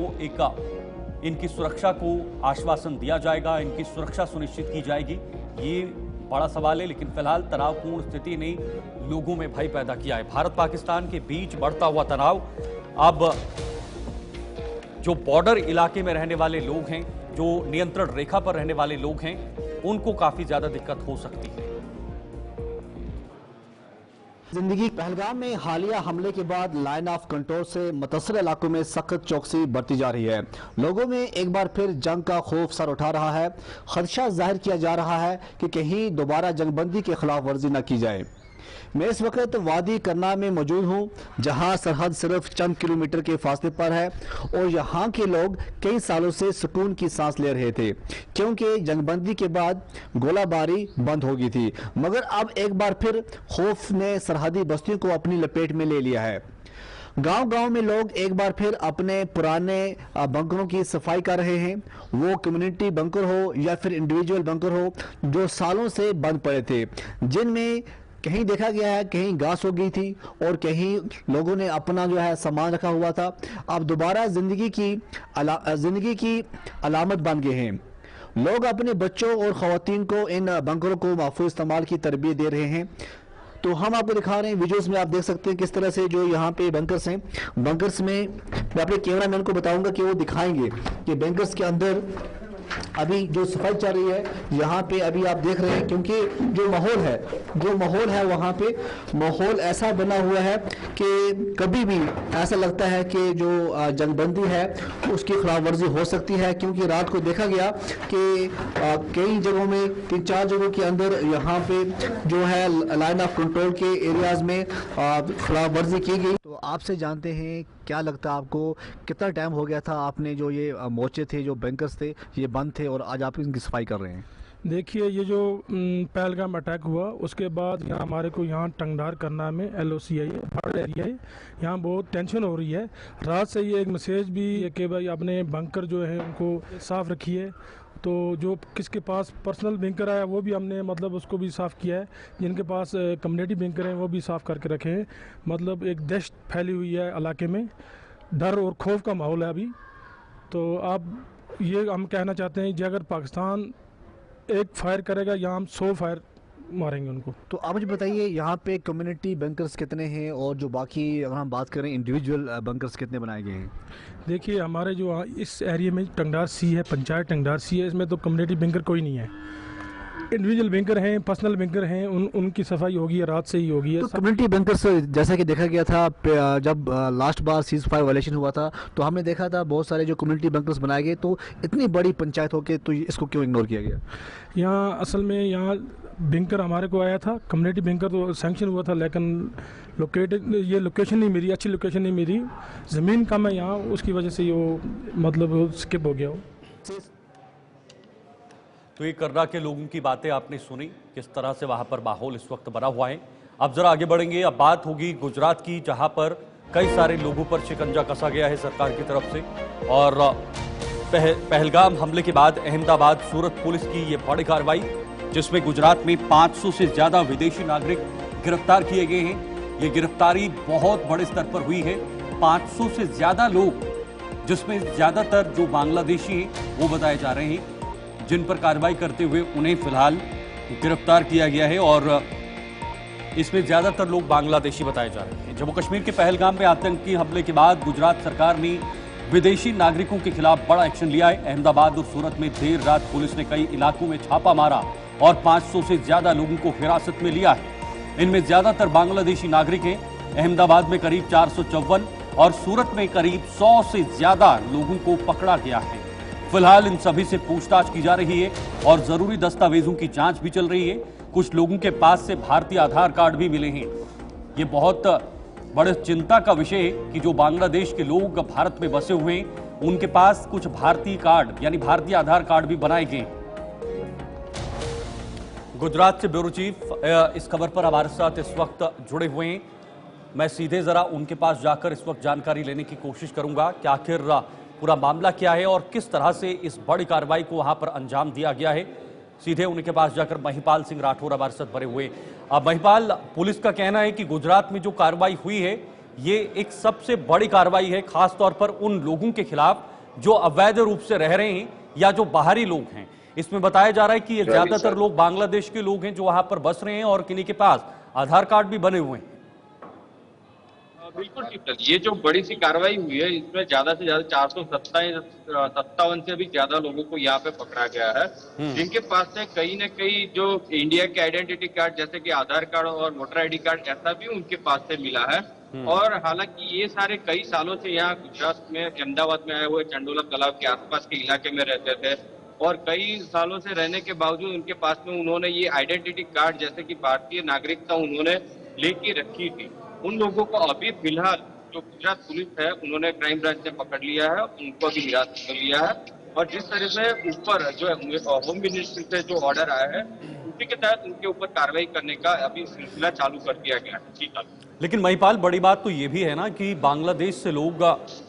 इनकी सुरक्षा को आश्वासन दिया जाएगा, इनकी सुरक्षा सुनिश्चित की जाएगी, ये बड़ा सवाल है। लेकिन फिलहाल तनावपूर्ण स्थिति ने लोगों में भय पैदा किया है। भारत पाकिस्तान के बीच बढ़ता हुआ तनाव अब जो बॉर्डर इलाके में रहने वाले लोग हैं, जो नियंत्रण रेखा पर रहने वाले लोग हैं, उनको काफी ज्यादा दिक्कत हो सकती है। जिंदगी पहलगाम में हालिया हमले के बाद लाइन ऑफ कंट्रोल से मुतासर इलाकों में सख्त चौकसी बढ़ती जा रही है। लोगों में एक बार फिर जंग का खौफ सर उठा रहा है। खदशा जाहिर किया जा रहा है कि कहीं दोबारा जंगबंदी के खिलाफ वर्जी न की जाए। मैं इस वक्त वादी करना में मौजूद हूँ, जहाँ सरहद सिर्फ चंद किलोमीटर के फासले पर है, और यहाँ के लोग कई सालों से सुकून की सांस ले रहे थे, क्योंकि जंगबंदी के बाद गोलाबारी बंद हो गई थी। मगर अब एक बार फिर खौफ ने सरहदी बस्तियों को अपनी लपेट में ले लिया है। गांव-गांव में लोग एक बार फिर अपने पुराने बंकरों की सफाई कर रहे हैं। वो कम्युनिटी बंकर हो या फिर इंडिविजुअल बंकर हो, जो सालों से बंद पड़े थे, जिनमें कहीं देखा गया है कहीं घास हो गई थी और कहीं लोगों ने अपना जो है सामान रखा हुआ था। अब दोबारा जिंदगी की अलामत बन गए हैं। लोग अपने बच्चों और खवातीन को इन बंकरों को महफूज इस्तेमाल की तरबियत दे रहे हैं। तो हम आपको दिखा रहे हैं वीडियोस में, आप देख सकते हैं किस तरह से जो यहाँ पे बंकर्स हैं। बंकर्स में मैं अपने कैमरामैन को बताऊंगा कि वो दिखाएंगे कि बंकर्स के अंदर अभी जो सफाई चल रही है यहाँ पे अभी आप देख रहे हैं, क्योंकि जो माहौल है वहाँ पे माहौल ऐसा बना हुआ है कि कभी भी ऐसा लगता है कि जो जंगबंदी है उसकी खिलाफ वर्जी हो सकती है, क्योंकि रात को देखा गया कि कई जगहों में 3-4 जगहों के अंदर यहाँ पे जो है लाइन ऑफ कंट्रोल के एरियाज में खिलाफ वर्जी की गई। तो आपसे जानते हैं क्या लगता है आपको, कितना टाइम हो गया था आपने जो ये मोर्चे थे, जो बैंकर्स थे, ये बंद थे और आज आप इनकी सफाई कर रहे हैं? देखिए, ये जो पहलगाम अटैक हुआ उसके बाद यहाँ हमारे को यहाँ टंगडार करना में LOC है, ये बड़ा एरिया है, यहाँ बहुत टेंशन हो रही है। रात से ये एक मैसेज भी है कि भाई अपने बंकर जो है उनको साफ़ रखिए। तो जो किसके पास पर्सनल बैंकर है वो भी हमने मतलब उसको भी साफ़ किया है, जिनके पास कम्युनिटी बैंकर हैं वो भी साफ़ करके रखे हैं। मतलब एक दहशत फैली हुई है इलाके में, डर और खौफ का माहौल है अभी। तो अब ये हम कहना चाहते हैं कि अगर पाकिस्तान एक फायर करेगा या हम 100 फायर मारेंगे उनको। तो आप मुझे बताइए यहाँ पे कम्युनिटी बैंकर्स कितने हैं और जो बाकी अगर हम बात करें इंडिविजुअल बैंकर्स कितने बनाए गए हैं? देखिए, हमारे जो इस एरिया में टंगडार सी है, पंचायत टंगडार सी है, इसमें तो कम्युनिटी बैंकर कोई नहीं है। इंडिविजुअल बैंकर हैं, पर्सनल बैंकर हैं, उनकी सफाई होगी है, रात से ही होगी है। तो कम्युनिटी बैंकर्स जैसा कि देखा गया था जब लास्ट बार सीज फायर वायलेशन हुआ था तो हमने देखा था बहुत सारे जो कम्युनिटी बैंकर्स बनाए गए, तो इतनी बड़ी पंचायत होके तो इसको क्यों इग्नोर किया गया? यहाँ असल में यहाँ बैंकर हमारे को आया था, कम्युनिटी बैंकर तो सैंक्शन हुआ था, लेकिन लोकेशन नहीं मिली, अच्छी लोकेशन नहीं मिली, ज़मीन कम है यहाँ, उसकी वजह से ये मतलब स्किप हो गया हो। तो ये कर्रा के लोगों की बातें आपने सुनी, किस तरह से वहां पर माहौल इस वक्त बना हुआ है। अब जरा आगे बढ़ेंगे, अब बात होगी गुजरात की, जहां पर कई सारे लोगों पर शिकंजा कसा गया है सरकार की तरफ से। और पहलगाम हमले के बाद अहमदाबाद सूरत पुलिस की ये बड़ी कार्रवाई, जिसमें गुजरात में 500 से ज्यादा विदेशी नागरिक गिरफ्तार किए गए हैं। ये गिरफ्तारी बहुत बड़े स्तर पर हुई है। 500 से ज्यादा लोग, जिसमें ज्यादातर जो बांग्लादेशी हैं वो बताए जा रहे हैं, जिन पर कार्रवाई करते हुए उन्हें फिलहाल गिरफ्तार किया गया है। और इसमें ज्यादातर लोग बांग्लादेशी बताए जा रहे हैं। जम्मू कश्मीर के पहलगाम में आतंकी हमले के बाद गुजरात सरकार ने विदेशी नागरिकों के खिलाफ बड़ा एक्शन लिया है। अहमदाबाद और सूरत में देर रात पुलिस ने कई इलाकों में छापा मारा और 500 से ज्यादा लोगों को हिरासत में लिया है। इनमें ज्यादातर बांग्लादेशी नागरिक हैं। अहमदाबाद में करीब 454 और सूरत में करीब 100 से ज्यादा लोगों को पकड़ा गया है। फिलहाल इन सभी से पूछताछ की जा रही है और जरूरी दस्तावेजों की जांच भी चल रही है। कुछ लोगों के पास से भारतीय आधार कार्ड भी मिले हैं। ये बहुत बड़े चिंता का विषय है कि जो बांग्लादेश के लोग भारत में बसे हुए हैं, उनके पास कुछ भारतीय कार्ड यानी भारतीय आधार कार्ड भी बनाए गए। गुजरात से ब्यूरो चीफ इस खबर पर हमारे साथ इस वक्त जुड़े हुए हैं। मैं सीधे जरा उनके पास जाकर इस वक्त जानकारी लेने की कोशिश करूंगा कि आखिर पूरा मामला क्या है और किस तरह से इस बड़ी कार्रवाई को वहां पर अंजाम दिया गया है। सीधे उनके पास जाकर महिपाल सिंह राठौर हमारे साथ बने हुए। अब महिपाल, पुलिस का कहना है कि गुजरात में जो कार्रवाई हुई है ये एक सबसे बड़ी कार्रवाई है, खासतौर पर उन लोगों के खिलाफ जो अवैध रूप से रह रहे हैं या जो बाहरी लोग हैं। इसमें बताया जा रहा है कि ये ज्यादातर लोग बांग्लादेश के लोग हैं जो वहां पर बस रहे हैं और किन्हीं के पास आधार कार्ड भी बने हुए हैं। बिल्कुल ठीक है। ये जो बड़ी सी कार्रवाई हुई है इसमें ज्यादा से ज्यादा 457 से भी ज्यादा लोगों को यहाँ पे पकड़ा गया है, जिनके पास से कहीं न कहीं जो इंडिया के आइडेंटिटी कार्ड जैसे कि आधार कार्ड और वोटर ID कार्ड ऐसा भी उनके पास से मिला है। और हालांकि ये सारे कई सालों से यहाँ गुजरात में अहमदाबाद में आए हुए चंडोला तालाब के आसपास के इलाके में रहते थे और कई सालों से रहने के बावजूद उनके पास में उन्होंने ये आइडेंटिटी कार्ड जैसे कि भारतीय नागरिकता उन्होंने लेके रखी थी। उन लोगों को अभी फिलहाल जो गुजरात पुलिस है उन्होंने क्राइम ब्रांच ने पकड़ लिया है, उनको भी हिरासत में लिया है। और जिस तरह से ऊपर जो होम मिनिस्ट्री से जो ऑर्डर आया है उसी के तहत उनके ऊपर कार्रवाई करने का अभी सिलसिला चालू कर दिया गया है। लेकिन महिपाल, बड़ी बात तो ये भी है ना कि बांग्लादेश से लोग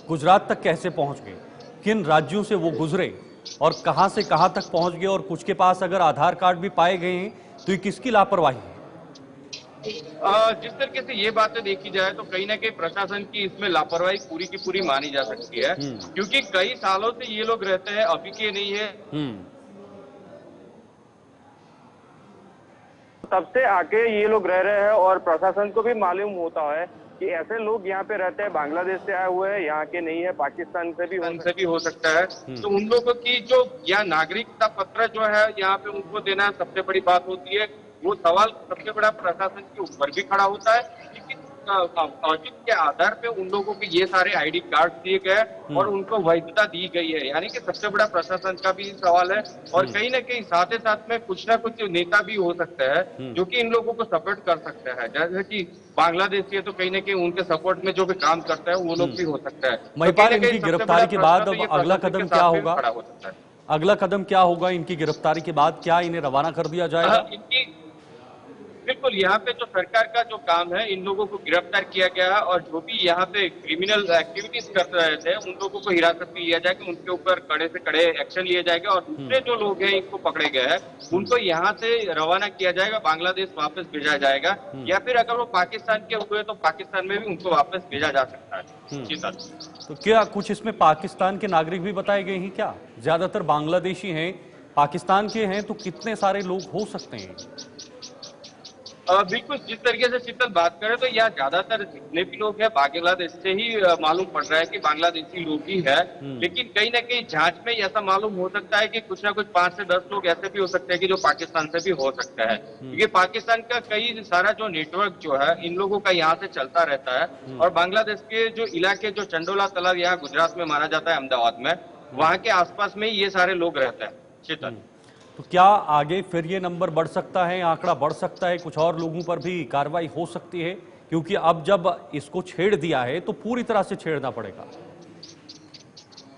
गुजरात तक कैसे पहुंच गए, किन राज्यों से वो गुजरे और कहां से कहां तक पहुंच गए, और कुछ के पास अगर आधार कार्ड भी पाए गए हैं तो ये किसकी लापरवाही है? जिस तरीके से ये बातें देखी जाए तो कहीं ना कहीं प्रशासन की इसमें लापरवाही पूरी की पूरी मानी जा सकती है, क्योंकि कई सालों से ये लोग रहते हैं, अभी के नहीं है। तब से आके ये लोग रह रहे हैं और प्रशासन को भी मालूम होता है कि ऐसे लोग यहाँ पे रहते हैं, बांग्लादेश से आए हुए हैं, यहाँ के नहीं है, पाकिस्तान से भी हो सकता है। तो उन लोगों की जो यहाँ नागरिकता पत्र जो है यहाँ पे उनको देना सबसे बड़ी बात होती है। वो सवाल सबसे बड़ा प्रशासन के ऊपर भी खड़ा होता है, लेकिन औचित्य के आधार पे उन लोगों के ये सारे आईडी कार्ड दिए गए और उनको वैधता दी गई है, यानी कि सबसे बड़ा प्रशासन का भी सवाल है। और कहीं ना कहीं साथ ही साथ में कुछ ना कुछ नेता भी हो सकता है जो कि इन लोगों को सपोर्ट कर सकता है, जैसे कि बांग्लादेशी है तो कहीं ना कहीं उनके सपोर्ट में जो भी काम करता है वो लोग भी हो सकता है। महिपाल, इनकी गिरफ्तारी के बाद अब अगला कदम क्या होगा? अगला कदम क्या होगा इनकी गिरफ्तारी के बाद? क्या इन्हें रवाना कर दिया जाएगा? बिल्कुल, यहाँ पे जो सरकार का जो काम है, इन लोगों को गिरफ्तार किया गया है और जो भी यहाँ पे क्रिमिनल एक्टिविटीज कर रहे थे उन लोगों को हिरासत में लिया जाएगा, उनके ऊपर कड़े से कड़े एक्शन लिया जाएगा और दूसरे जो लोग हैं इनको पकड़े गए हैं उनको यहाँ से रवाना किया जाएगा, बांग्लादेश वापस भेजा जाएगा, या फिर अगर वो पाकिस्तान के हुए तो पाकिस्तान में भी उनको वापस भेजा जा सकता है। जी सर। तो क्या कुछ इसमें पाकिस्तान के नागरिक भी बताए गए हैं क्या? ज्यादातर बांग्लादेशी हैं, पाकिस्तान के हैं, तो कितने सारे लोग हो सकते हैं? बिल्कुल, जिस तरीके से शीतल बात करें तो यहाँ ज्यादातर जितने भी लोग हैं बांग्लादेश से ही मालूम पड़ रहा है कि बांग्लादेशी लोग ही है, लेकिन कहीं ना कहीं जांच में ऐसा मालूम हो सकता है कि कुछ ना कुछ 5 से 10 लोग ऐसे भी हो सकते हैं कि जो पाकिस्तान से भी हो सकता है, क्योंकि पाकिस्तान का कई सारा जो नेटवर्क जो है इन लोगों का यहाँ से चलता रहता है। और बांग्लादेश के जो इलाके जो चंडोला तालाब यहाँ गुजरात में माना जाता है, अहमदाबाद में, वहाँ के आसपास में ये सारे लोग रहते हैं। शीतल, तो क्या आगे फिर ये नंबर बढ़ सकता है, आंकड़ा बढ़ सकता है, कुछ और लोगों पर भी कार्रवाई हो सकती है? क्योंकि अब जब इसको छेड़ दिया है तो पूरी तरह से छेड़ना पड़ेगा।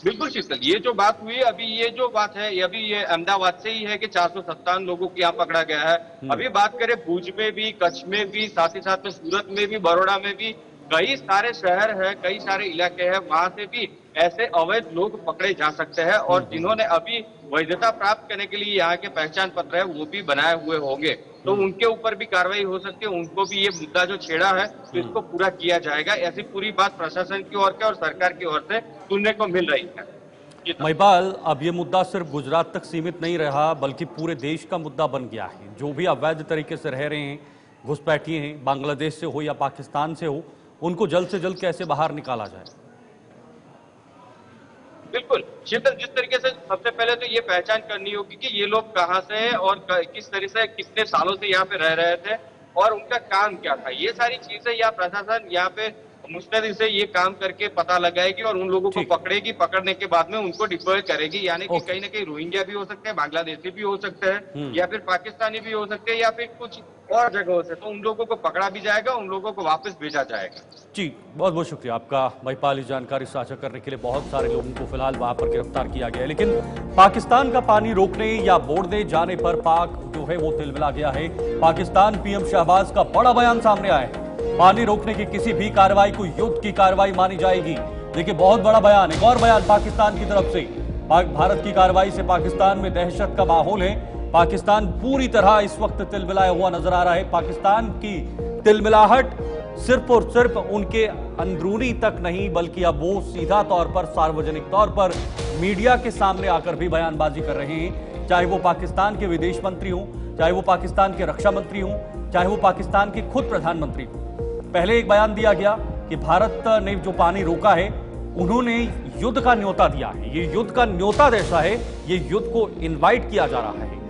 बिल्कुल शीतल, ये जो बात हुई अभी, ये जो बात है अभी ये अहमदाबाद से ही है कि 457 लोगों को यहाँ पकड़ा गया है। अभी बात करें भुज में भी, कच्छ में भी, साथ ही साथ में सूरत में भी, बड़ौदा में भी, कई सारे शहर है, कई सारे इलाके हैं, वहां से भी ऐसे अवैध लोग पकड़े जा सकते हैं और जिन्होंने अभी वैधता प्राप्त करने के लिए यहाँ के पहचान पत्र है वो भी बनाए हुए होंगे, तो उनके ऊपर भी कार्रवाई हो सकती है, उनको भी ये मुद्दा जो छेड़ा है तो इसको पूरा किया जाएगा। ऐसी पूरी बात प्रशासन की ओर से और सरकार की ओर से सुनने को मिल रही है। महिपाल, अब ये मुद्दा सिर्फ गुजरात तक सीमित नहीं रहा बल्कि पूरे देश का मुद्दा बन गया है। जो भी अवैध तरीके से रह रहे हैं, घुसपैठिए हैं, बांग्लादेश से हो या पाकिस्तान से हो, उनको जल्द से जल्द कैसे बाहर निकाला जाए? बिल्कुल शीतल, जिस तरीके से सबसे पहले तो ये पहचान करनी होगी कि ये लोग कहाँ से हैं और किस तरह से कितने सालों से यहाँ पे रह रहे थे और उनका काम क्या था। ये सारी चीजें यहाँ प्रशासन यहाँ पे मुस्तैदी से ये काम करके पता लगाएगी और उन लोगों को पकड़ेगी, पकड़ने के बाद में उनको डिप्लॉय करेगी, यानी कि कहीं ना कहीं रोहिंग्या भी हो सकते हैं, बांग्लादेशी भी हो सकते हैं, या फिर पाकिस्तानी भी हो सकते हैं, या फिर कुछ और जगहों से, तो उन लोगों को पकड़ा भी जाएगा, उन लोगों को वापस भेजा जाएगा। जी, बहुत बहुत शुक्रिया आपका महिपाल, इस जानकारी साझा करने के लिए। बहुत सारे लोगों को फिलहाल वहां पर गिरफ्तार किया गया है, लेकिन पाकिस्तान का पानी रोकने या मोड़ने जाने पर पाक जो है वो तिलमिला गया है। पाकिस्तान पीएम शहबाज का बड़ा बयान सामने आया है, पानी रोकने की किसी भी कार्रवाई को युद्ध की कार्रवाई मानी जाएगी। देखिए, बहुत बड़ा बयान, एक और बयान पाकिस्तान की तरफ से। भारत की कार्रवाई से पाकिस्तान में दहशत का माहौल है। पाकिस्तान पूरी तरह इस वक्त तिलमिलाया हुआ नजर आ रहा है। पाकिस्तान की तिलमिलाहट सिर्फ और सिर्फ उनके अंदरूनी तक नहीं, बल्कि अब वो सीधा तौर पर, सार्वजनिक तौर पर मीडिया के सामने आकर भी बयानबाजी कर रहे हैं। चाहे वो पाकिस्तान के विदेश मंत्री हों, चाहे वो पाकिस्तान के रक्षा मंत्री हों, चाहे वो पाकिस्तान के खुद प्रधानमंत्री हों। पहले एक बयान दिया गया कि भारत ने जो पानी रोका है, उन्होंने युद्ध का न्योता दिया है। ये युद्ध का न्योता जैसा है, ये युद्ध को इनवाइट किया जा रहा है।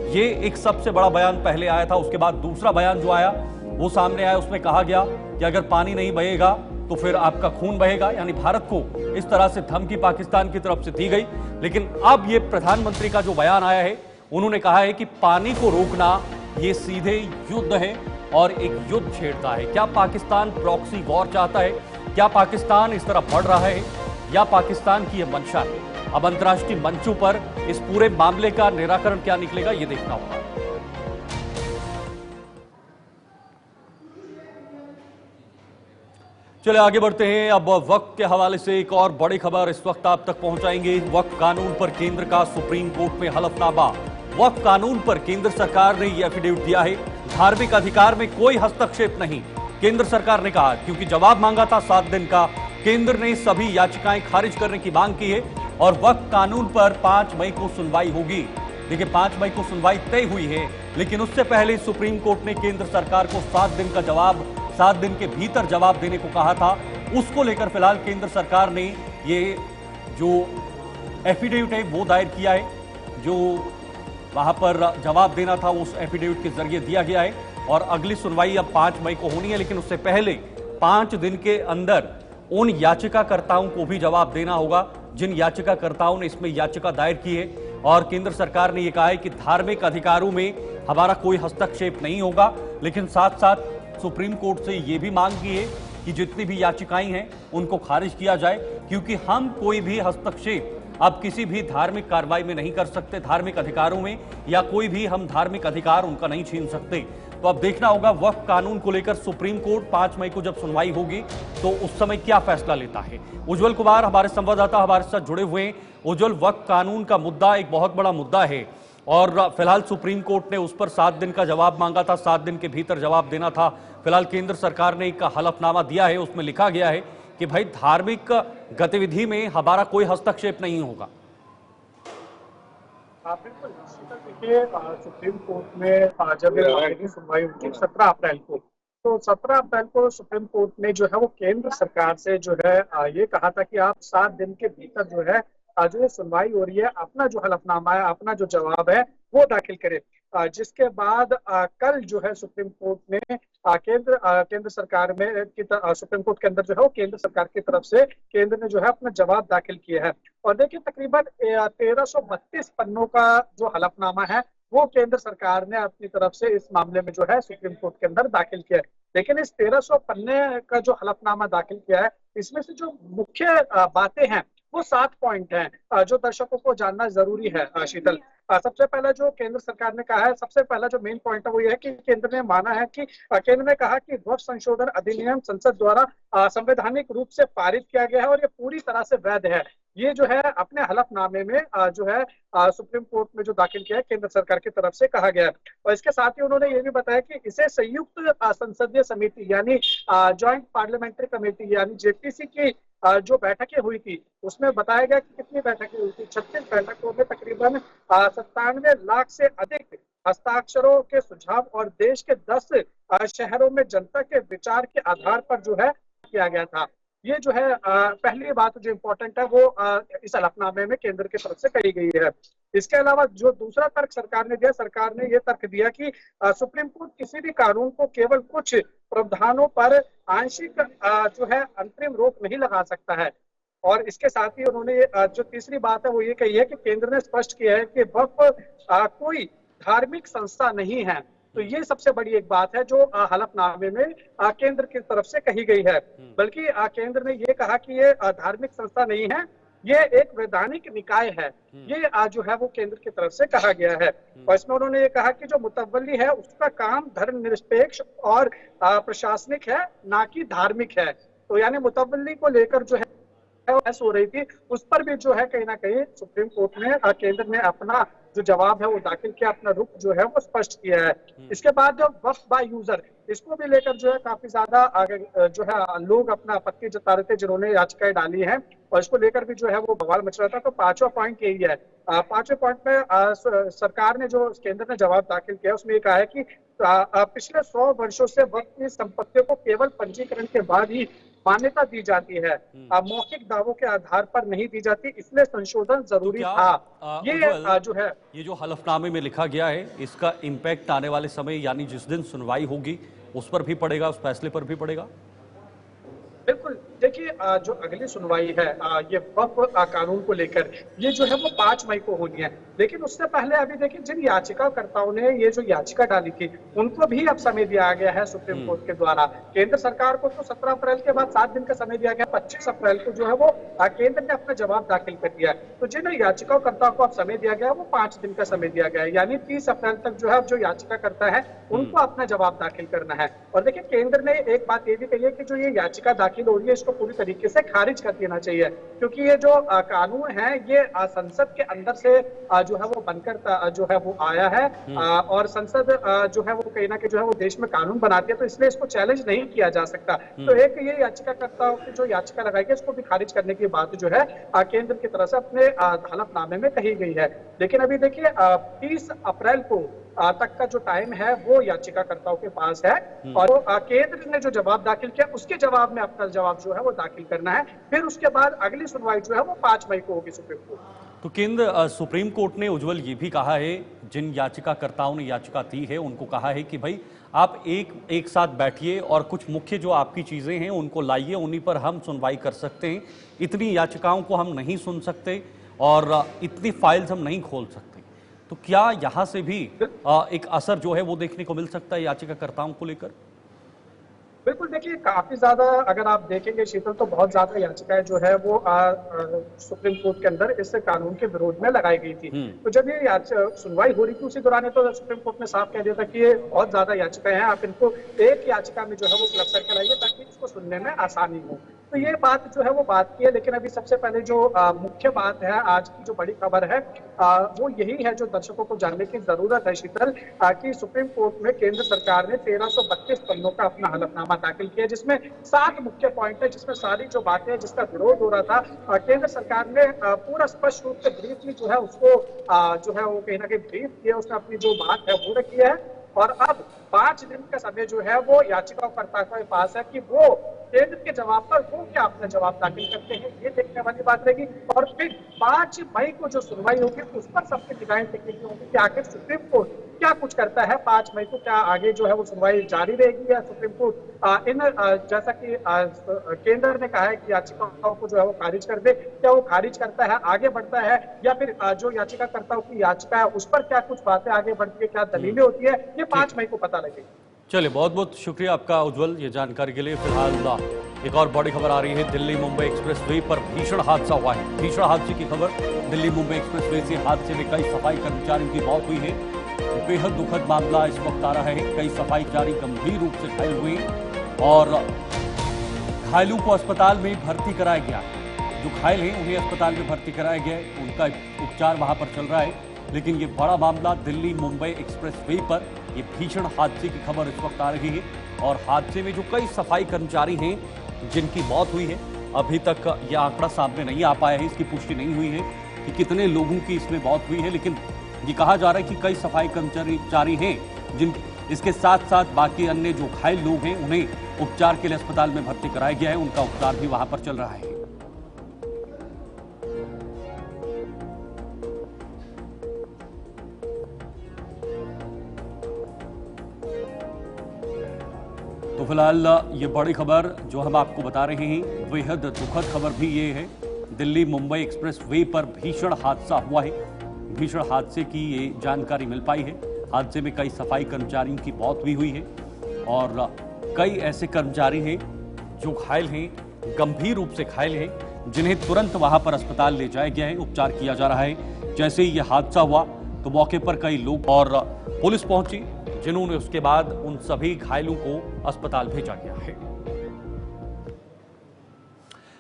ये एक सबसे बड़ा बयान पहले आया था। उसके बाद दूसरा बयान जो आया वो सामने आया, उसमें कहा गया कि अगर पानी नहीं बहेगा तो फिर आपका खून बहेगा। यानी भारत को इस तरह से धमकी पाकिस्तान की तरफ से दी गई। लेकिन अब ये प्रधानमंत्री का जो बयान आया है, उन्होंने कहा है कि पानी को रोकना ये सीधे युद्ध है और एक युद्ध छेड़ता है। क्या पाकिस्तान प्रॉक्सी वॉर चाहता है? क्या पाकिस्तान इस तरह बढ़ रहा है या पाकिस्तान की यह मंशा है? अब अंतर्राष्ट्रीय मंचों पर इस पूरे मामले का निराकरण क्या निकलेगा, ये देखना होगा। चलिए आगे बढ़ते हैं। अब वक्फ के हवाले से एक और बड़ी खबर इस वक्त आप तक पहुंचाएंगे। वक्फ कानून पर केंद्र का सुप्रीम कोर्ट में हलफनामा। वक्फ कानून पर केंद्र सरकार ने यह एफिडेविट दिया है, धार्मिक अधिकार में कोई हस्तक्षेप नहीं। केंद्र सरकार ने कहा, क्योंकि जवाब मांगा था 7 दिन का, केंद्र ने सभी याचिकाएं खारिज करने की मांग की है और वक्फ कानून पर 5 मई को सुनवाई होगी। देखिए, 5 मई को सुनवाई तय हुई है, लेकिन उससे पहले सुप्रीम कोर्ट ने केंद्र सरकार को 7 दिन का जवाब 7 दिन के भीतर जवाब देने को कहा था, उसको लेकर फिलहाल केंद्र सरकार ने ये जो एफिडेविट है वो दायर किया है। जो वहां पर जवाब देना था उस एफिडेविट के जरिए दिया गया है और अगली सुनवाई अब 5 मई को होनी है, लेकिन उससे पहले 5 दिन के अंदर उन याचिकाकर्ताओं को भी जवाब देना होगा जिन याचिकाकर्ताओं ने इसमें याचिका दायर की है। और केंद्र सरकार ने यह कहा है कि धार्मिक अधिकारों में हमारा कोई हस्तक्षेप नहीं होगा, लेकिन साथ साथ सुप्रीम कोर्ट से यह भी मांग की है कि जितनी भी याचिकाएं हैं उनको खारिज किया जाए, क्योंकि हम कोई भी हस्तक्षेप अब किसी भी धार्मिक कार्रवाई में नहीं कर सकते, धार्मिक अधिकारों में, या कोई भी हम धार्मिक अधिकार उनका नहीं छीन सकते। तो अब देखना होगा वक्फ कानून को लेकर सुप्रीम कोर्ट 5 मई को जब सुनवाई होगी तो उस समय क्या फैसला लेता है। उज्जवल कुमार हमारे संवाददाता हमारे साथ जुड़े हुए हैं। उज्जवल, वक्फ कानून का मुद्दा एक बहुत बड़ा मुद्दा है और फिलहाल सुप्रीम कोर्ट ने उस पर 7 दिन का जवाब मांगा था, 7 दिन के भीतर जवाब देना था। फिलहाल केंद्र सरकार ने एक हलफनामा दिया है, उसमें लिखा गया है कि भाई धार्मिक गतिविधि में हमारा कोई हस्तक्षेप नहीं होगा। बिल्कुल, देखिए सुप्रीम कोर्ट में जब ये मामले की सुनवाई हुई 17 अप्रैल को, तो 17 अप्रैल को सुप्रीम कोर्ट ने जो है वो केंद्र सरकार से जो है ये कहा था कि आप 7 दिन के भीतर जो है जो सुनवाई हो रही है अपना जो हलफनामा है, अपना जो जवाब है वो दाखिल करे। जिसके बाद कल जो है सुप्रीम कोर्ट ने केंद्र सरकार में सुप्रीम कोर्ट के अंदर जो है वो केंद्र सरकार की तरफ से केंद्र ने जो है अपना जवाब दाखिल किया है। और देखिए तकरीबन 1332 पन्नों का जो हलफनामा है वो केंद्र सरकार ने अपनी तरफ से इस मामले में जो है सुप्रीम कोर्ट के अंदर दाखिल किया है। लेकिन इस 1300 पन्ने का जो हलफनामा दाखिल किया है इसमें से जो मुख्य बातें हैं वो 7 पॉइंट हैं जो दर्शकों को जानना जरूरी है। शीतल, सबसे पहला जो केंद्र सरकार ने कहा है, सबसे पहला जो मेन पॉइंट है वो ये है कि केंद्र ने माना है कि केंद्र ने कहा कि वक्फ संशोधन अधिनियम संसद द्वारा संवैधानिक रूप से पारित किया गया है और ये पूरी तरह से वैध है। ये जो है अपने हलफनामे में जो है सुप्रीम कोर्ट में जो दाखिल किया है केंद्र सरकार की तरफ से कहा गया है। और इसके साथ ही उन्होंने ये भी बताया कि इसे संयुक्त संसदीय समिति यानी ज्वाइंट पार्लियामेंट्री कमेटी यानी जेपीसी की जो बैठकें हुई थी उसमें बताया गया कि कितनी बैठकें हुई थी, 36 बैठकों में तकरीबन 97 लाख से अधिक हस्ताक्षरों के सुझाव और देश के 10 शहरों में जनता के विचार के आधार पर जो है किया गया था। ये जो है पहली बात जो इम्पोर्टेंट है वो इस हलफनामे में केंद्र की तरफ से कही गई है। इसके अलावा जो दूसरा तर्क सरकार ने दिया, सरकार ने ये तर्क दिया कि सुप्रीम कोर्ट किसी भी कानून को केवल कुछ प्रावधानों पर आंशिक जो है अंतरिम रोक नहीं लगा सकता है। और इसके साथ ही उन्होंने जो तीसरी बात है वो ये कही है कि केंद्र ने स्पष्ट किया है कि वक्फ कोई धार्मिक संस्था नहीं है। तो ये सबसे बड़ी एक बात है जो हलफनामे में केंद्र की तरफ से कही गई है। बल्कि केंद्र ने ये कहा कि ये धार्मिक संस्था नहीं है, ये एक वैधानिक निकाय है। ये जो है वो केंद्र की तरफ से कहा गया है। और इसमें उन्होंने ये कहा कि जो मुतवल्ली है उसका काम धर्मनिरपेक्ष और प्रशासनिक है, ना कि धार्मिक है। तो यानी मुतवल्ली को लेकर जो है हो रही थी उस पर भी जो है कहीं ना कहीं सुप्रीम कोर्ट ने केंद्र ने अपना जो जवाब है वो दाखिल किया, अपना रुख जो है वो स्पष्ट किया है। इसके बाद जो वक्फ बाय यूजर, इसको भी लेकर जो है काफी ज्यादा जो है लोग अपना आपत्ति जता रहे थे जिन्होंने याचिकाएं डाली हैं और इसको लेकर भी जो है वो बवाल मच रहा था। तो 5वां पॉइंट यही है। 5वें पॉइंट में सरकार ने जो केंद्र ने जवाब दाखिल किया उसमें ये कहा है कि पिछले 100 वर्षों से वक्फ की संपत्तियों को केवल पंजीकरण के बाद ही मान्यता दी जाती है, मौखिक दावों के आधार पर नहीं दी जाती, इसलिए संशोधन जरूरी था। ये जो है ये जो हलफनामे में लिखा गया है इसका इम्पैक्ट आने वाले समय यानी जिस दिन सुनवाई होगी उस पर भी पड़ेगा, उस फैसले पर भी पड़ेगा? बिल्कुल, देखिए जो अगली सुनवाई है ये वक्फ कानून को लेकर ये जो है वो 5 मई को होनी है। लेकिन उससे पहले अभी देखिए जिन याचिकाकर्ताओं ने ये जो याचिका डाली थी उनको भी अब समय दिया गया है सुप्रीम कोर्ट के द्वारा। केंद्र सरकार को तो 17 अप्रैल के बाद 7 दिन का समय दिया गया, 25 अप्रैल को जो है वो केंद्र ने अपना जवाब दाखिल कर दिया। तो जिन याचिकाकर्ताओं को अब समय दिया गया वो 5 दिन का समय दिया गया है, यानी 30 अप्रैल तक जो है जो याचिकाकर्ता है उनको अपना जवाब दाखिल करना है। और देखिए केंद्र ने एक बात ये भी कही है कि जो ये याचिका दाखिल हो रही है इसको पूरी तरीके से खारिज कर देना चाहिए, क्योंकि ये जो कानून है ये संसद के अंदर से जो है वो बनकर जो है वो आया है और संसद जो है वो कहीं ना कहीं जो है वो देश में कानून बनाती है, तो इसलिए इसको चैलेंज नहीं किया जा सकता। तो एक ये याचिकाकर्ताओं की जो याचिका लगाई गई इसको भी खारिज करने की बात जो है केंद्र की तरफ से अपने हलफनामे में कही गई है। लेकिन अभी देखिए 30 अप्रैल को तक का जो टाइम है वो याचिकाकर्ताओं के पास है और केंद्र ने जो जवाब दाखिल किया उसके जवाब में अपना जवाब जो है वो दाखिल करना है। फिर उसके बाद अगली सुनवाई जो है वो 5 मई को होगी सुप्रीम कोर्ट। तो केंद्र सुप्रीम कोर्ट ने उज्जवल ये भी कहा है, जिन याचिकाकर्ताओं ने याचिका दी है उनको कहा है कि भाई आप एक साथ बैठिए और कुछ मुख्य जो आपकी चीजें हैं उनको लाइए, उन्हीं पर हम सुनवाई कर सकते हैं। इतनी याचिकाओं को हम नहीं सुन सकते और इतनी फाइल्स हम नहीं खोल सकते। तो क्या यहां से भी एक असर जो है वो देखने को मिल सकता है याचिकाकर्ताओं को लेकर? बिल्कुल, देखिए काफी ज्यादा अगर आप देखेंगे शीतल तो बहुत ज्यादा याचिकाएं जो है वो सुप्रीम कोर्ट के अंदर इस कानून के विरोध में लगाई गई थी। तो जब ये सुनवाई हो रही थी उसी दौरान तो सुप्रीम कोर्ट ने साफ कह दिया था कि ये बहुत ज्यादा याचिकाएं हैं, आप इनको एक याचिका में जो है वो क्लब करके लाइए ताकि इसको सुनने में आसानी हो। तो ये बात जो है वो बात की है, लेकिन अभी सबसे पहले जो मुख्य बात है, आज की जो बड़ी खबर है वो यही है जो दर्शकों को जानने की जरूरत है शीतल, कि सुप्रीम कोर्ट में केंद्र सरकार ने 1332 पन्नों का अपना हलफनामा दाखिल किया, जिसमें 7 मुख्य पॉइंट है, जिसमें सारी जो बातें हैं जिसका विरोध हो रहा था केंद्र सरकार ने पूरा स्पष्ट रूप से ब्रीफली जो है उसको जो है वो कहीं ना कहीं ब्रीफ किया, उसने अपनी जो बात है वो रखी है। और अब 5 दिन का समय जो है वो याचिकाकर्ता के पास है कि वो केंद्र के जवाब पर वो क्या अपना जवाब दाखिल करते हैं, ये देखने वाली बात रहेगी। और फिर 5 मई को जो सुनवाई होगी उस पर सबकी निगाहें टिकी होगी कि आखिर सुप्रीम कोर्ट क्या कुछ करता है। 5 मई को क्या आगे जो है वो सुनवाई जारी रहेगी या सुप्रीम कोर्ट इन जैसा कि केंद्र ने कहा है कि याचिकाओं को जो है वो खारिज कर दे, क्या वो खारिज करता है, आगे बढ़ता है, या फिर जो याचिकाकर्ताओं की याचिका है उस पर क्या कुछ बातें आगे बढ़ती है, क्या दलीलें होती है, ये 5 मई को पता लगेगी। चलिए, बहुत बहुत शुक्रिया आपका उज्जवल ये जानकारी के लिए। फिलहाल एक और बड़ी खबर आ रही है, दिल्ली मुंबई एक्सप्रेस वे पर भीषण हादसा हुआ है। भीषण हादसे की खबर, दिल्ली मुंबई एक्सप्रेस वे से हादसे में कई सफाई कर्मचारियों की मौत हुई है। बेहद दुखद मामला इस वक्त आ रहा है। कई सफाई कर्मचारी गंभीर रूप से घायल हुए और घायलों को अस्पताल में भर्ती कराया गया। जो घायल हैं उन्हें अस्पताल में भर्ती कराया गया, उनका उपचार वहां पर चल रहा है। लेकिन ये बड़ा मामला दिल्ली मुंबई एक्सप्रेस वे पर ये भीषण हादसे की खबर इस वक्त आ रही है और हादसे में जो कई सफाई कर्मचारी हैं जिनकी मौत हुई है, अभी तक यह आंकड़ा सामने नहीं आ पाया है, इसकी पुष्टि नहीं हुई है कि कितने लोगों की इसमें मौत हुई है। लेकिन ये कहा जा रहा है कि कई सफाई कर्मचारी हैं जिन इसके साथ साथ बाकी अन्य जो घायल लोग हैं उन्हें उपचार के लिए अस्पताल में भर्ती कराया गया है, उनका उपचार भी वहां पर चल रहा है। तो फिलहाल ये बड़ी खबर जो हम आपको बता रहे हैं, बेहद दुखद खबर भी ये है। दिल्ली मुंबई एक्सप्रेस वे पर भीषण हादसा हुआ है। भीषण हादसे की ये जानकारी मिल पाई है। हादसे में कई सफाई कर्मचारियों की मौत भी हुई है और कई ऐसे कर्मचारी हैं जो घायल हैं, गंभीर रूप से घायल हैं, जिन्हें तुरंत वहां पर अस्पताल ले जाया गया है, उपचार किया जा रहा है। जैसे ही यह हादसा हुआ तो मौके पर कई लोग और पुलिस पहुंची, जिन्होंने उसके बाद उन सभी घायलों को अस्पताल भेजा गया है।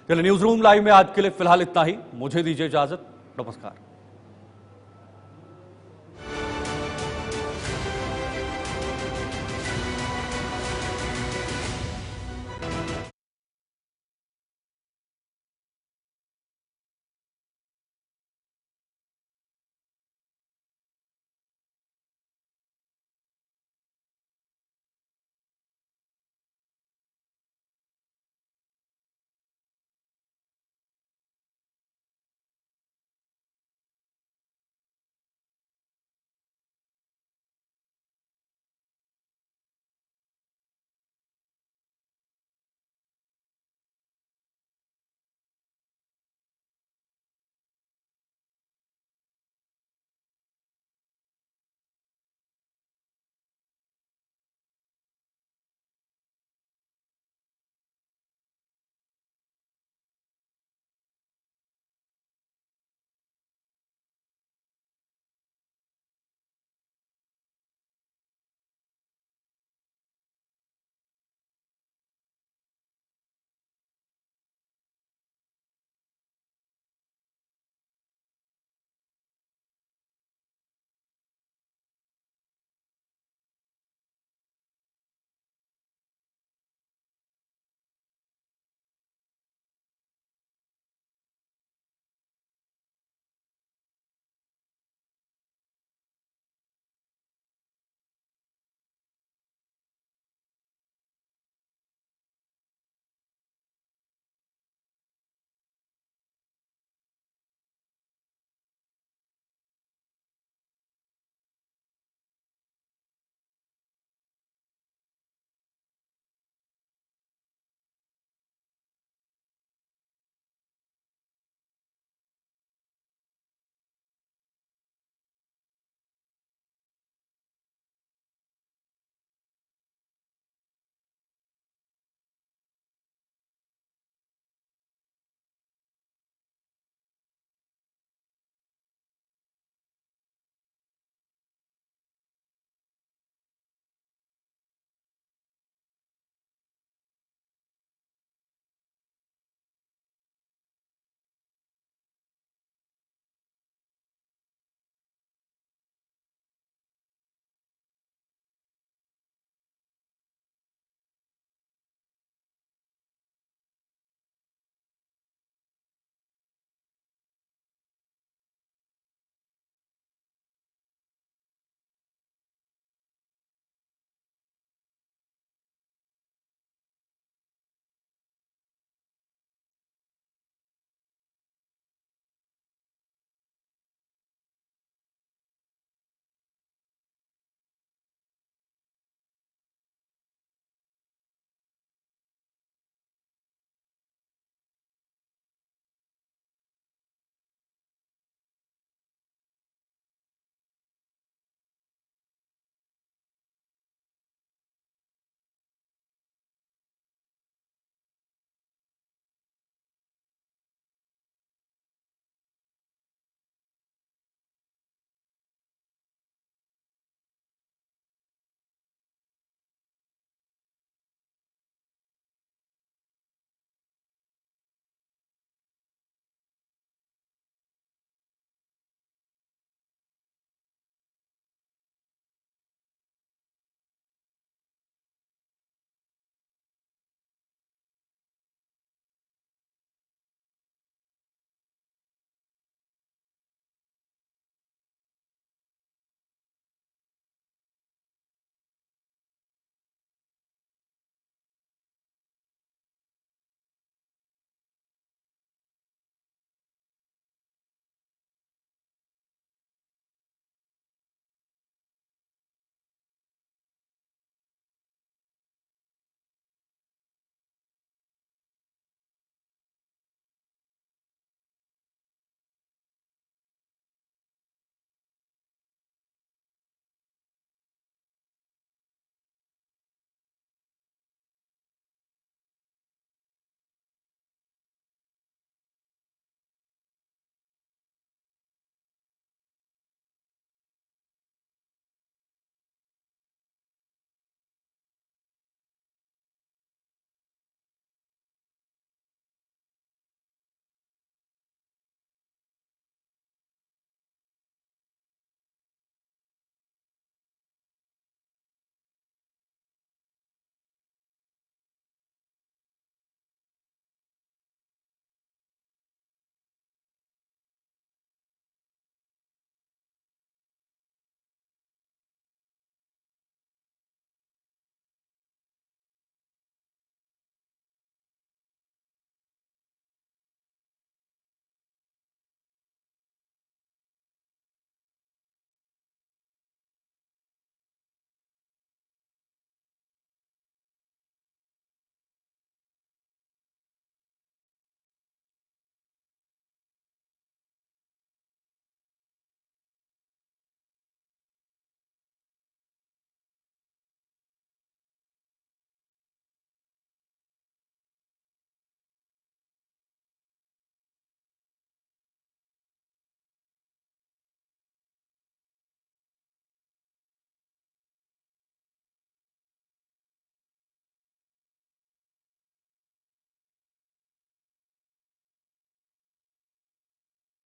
चलिए, न्यूज रूम लाइव में आज के लिए फिलहाल इतना ही। मुझे दीजिए इजाजत, नमस्कार।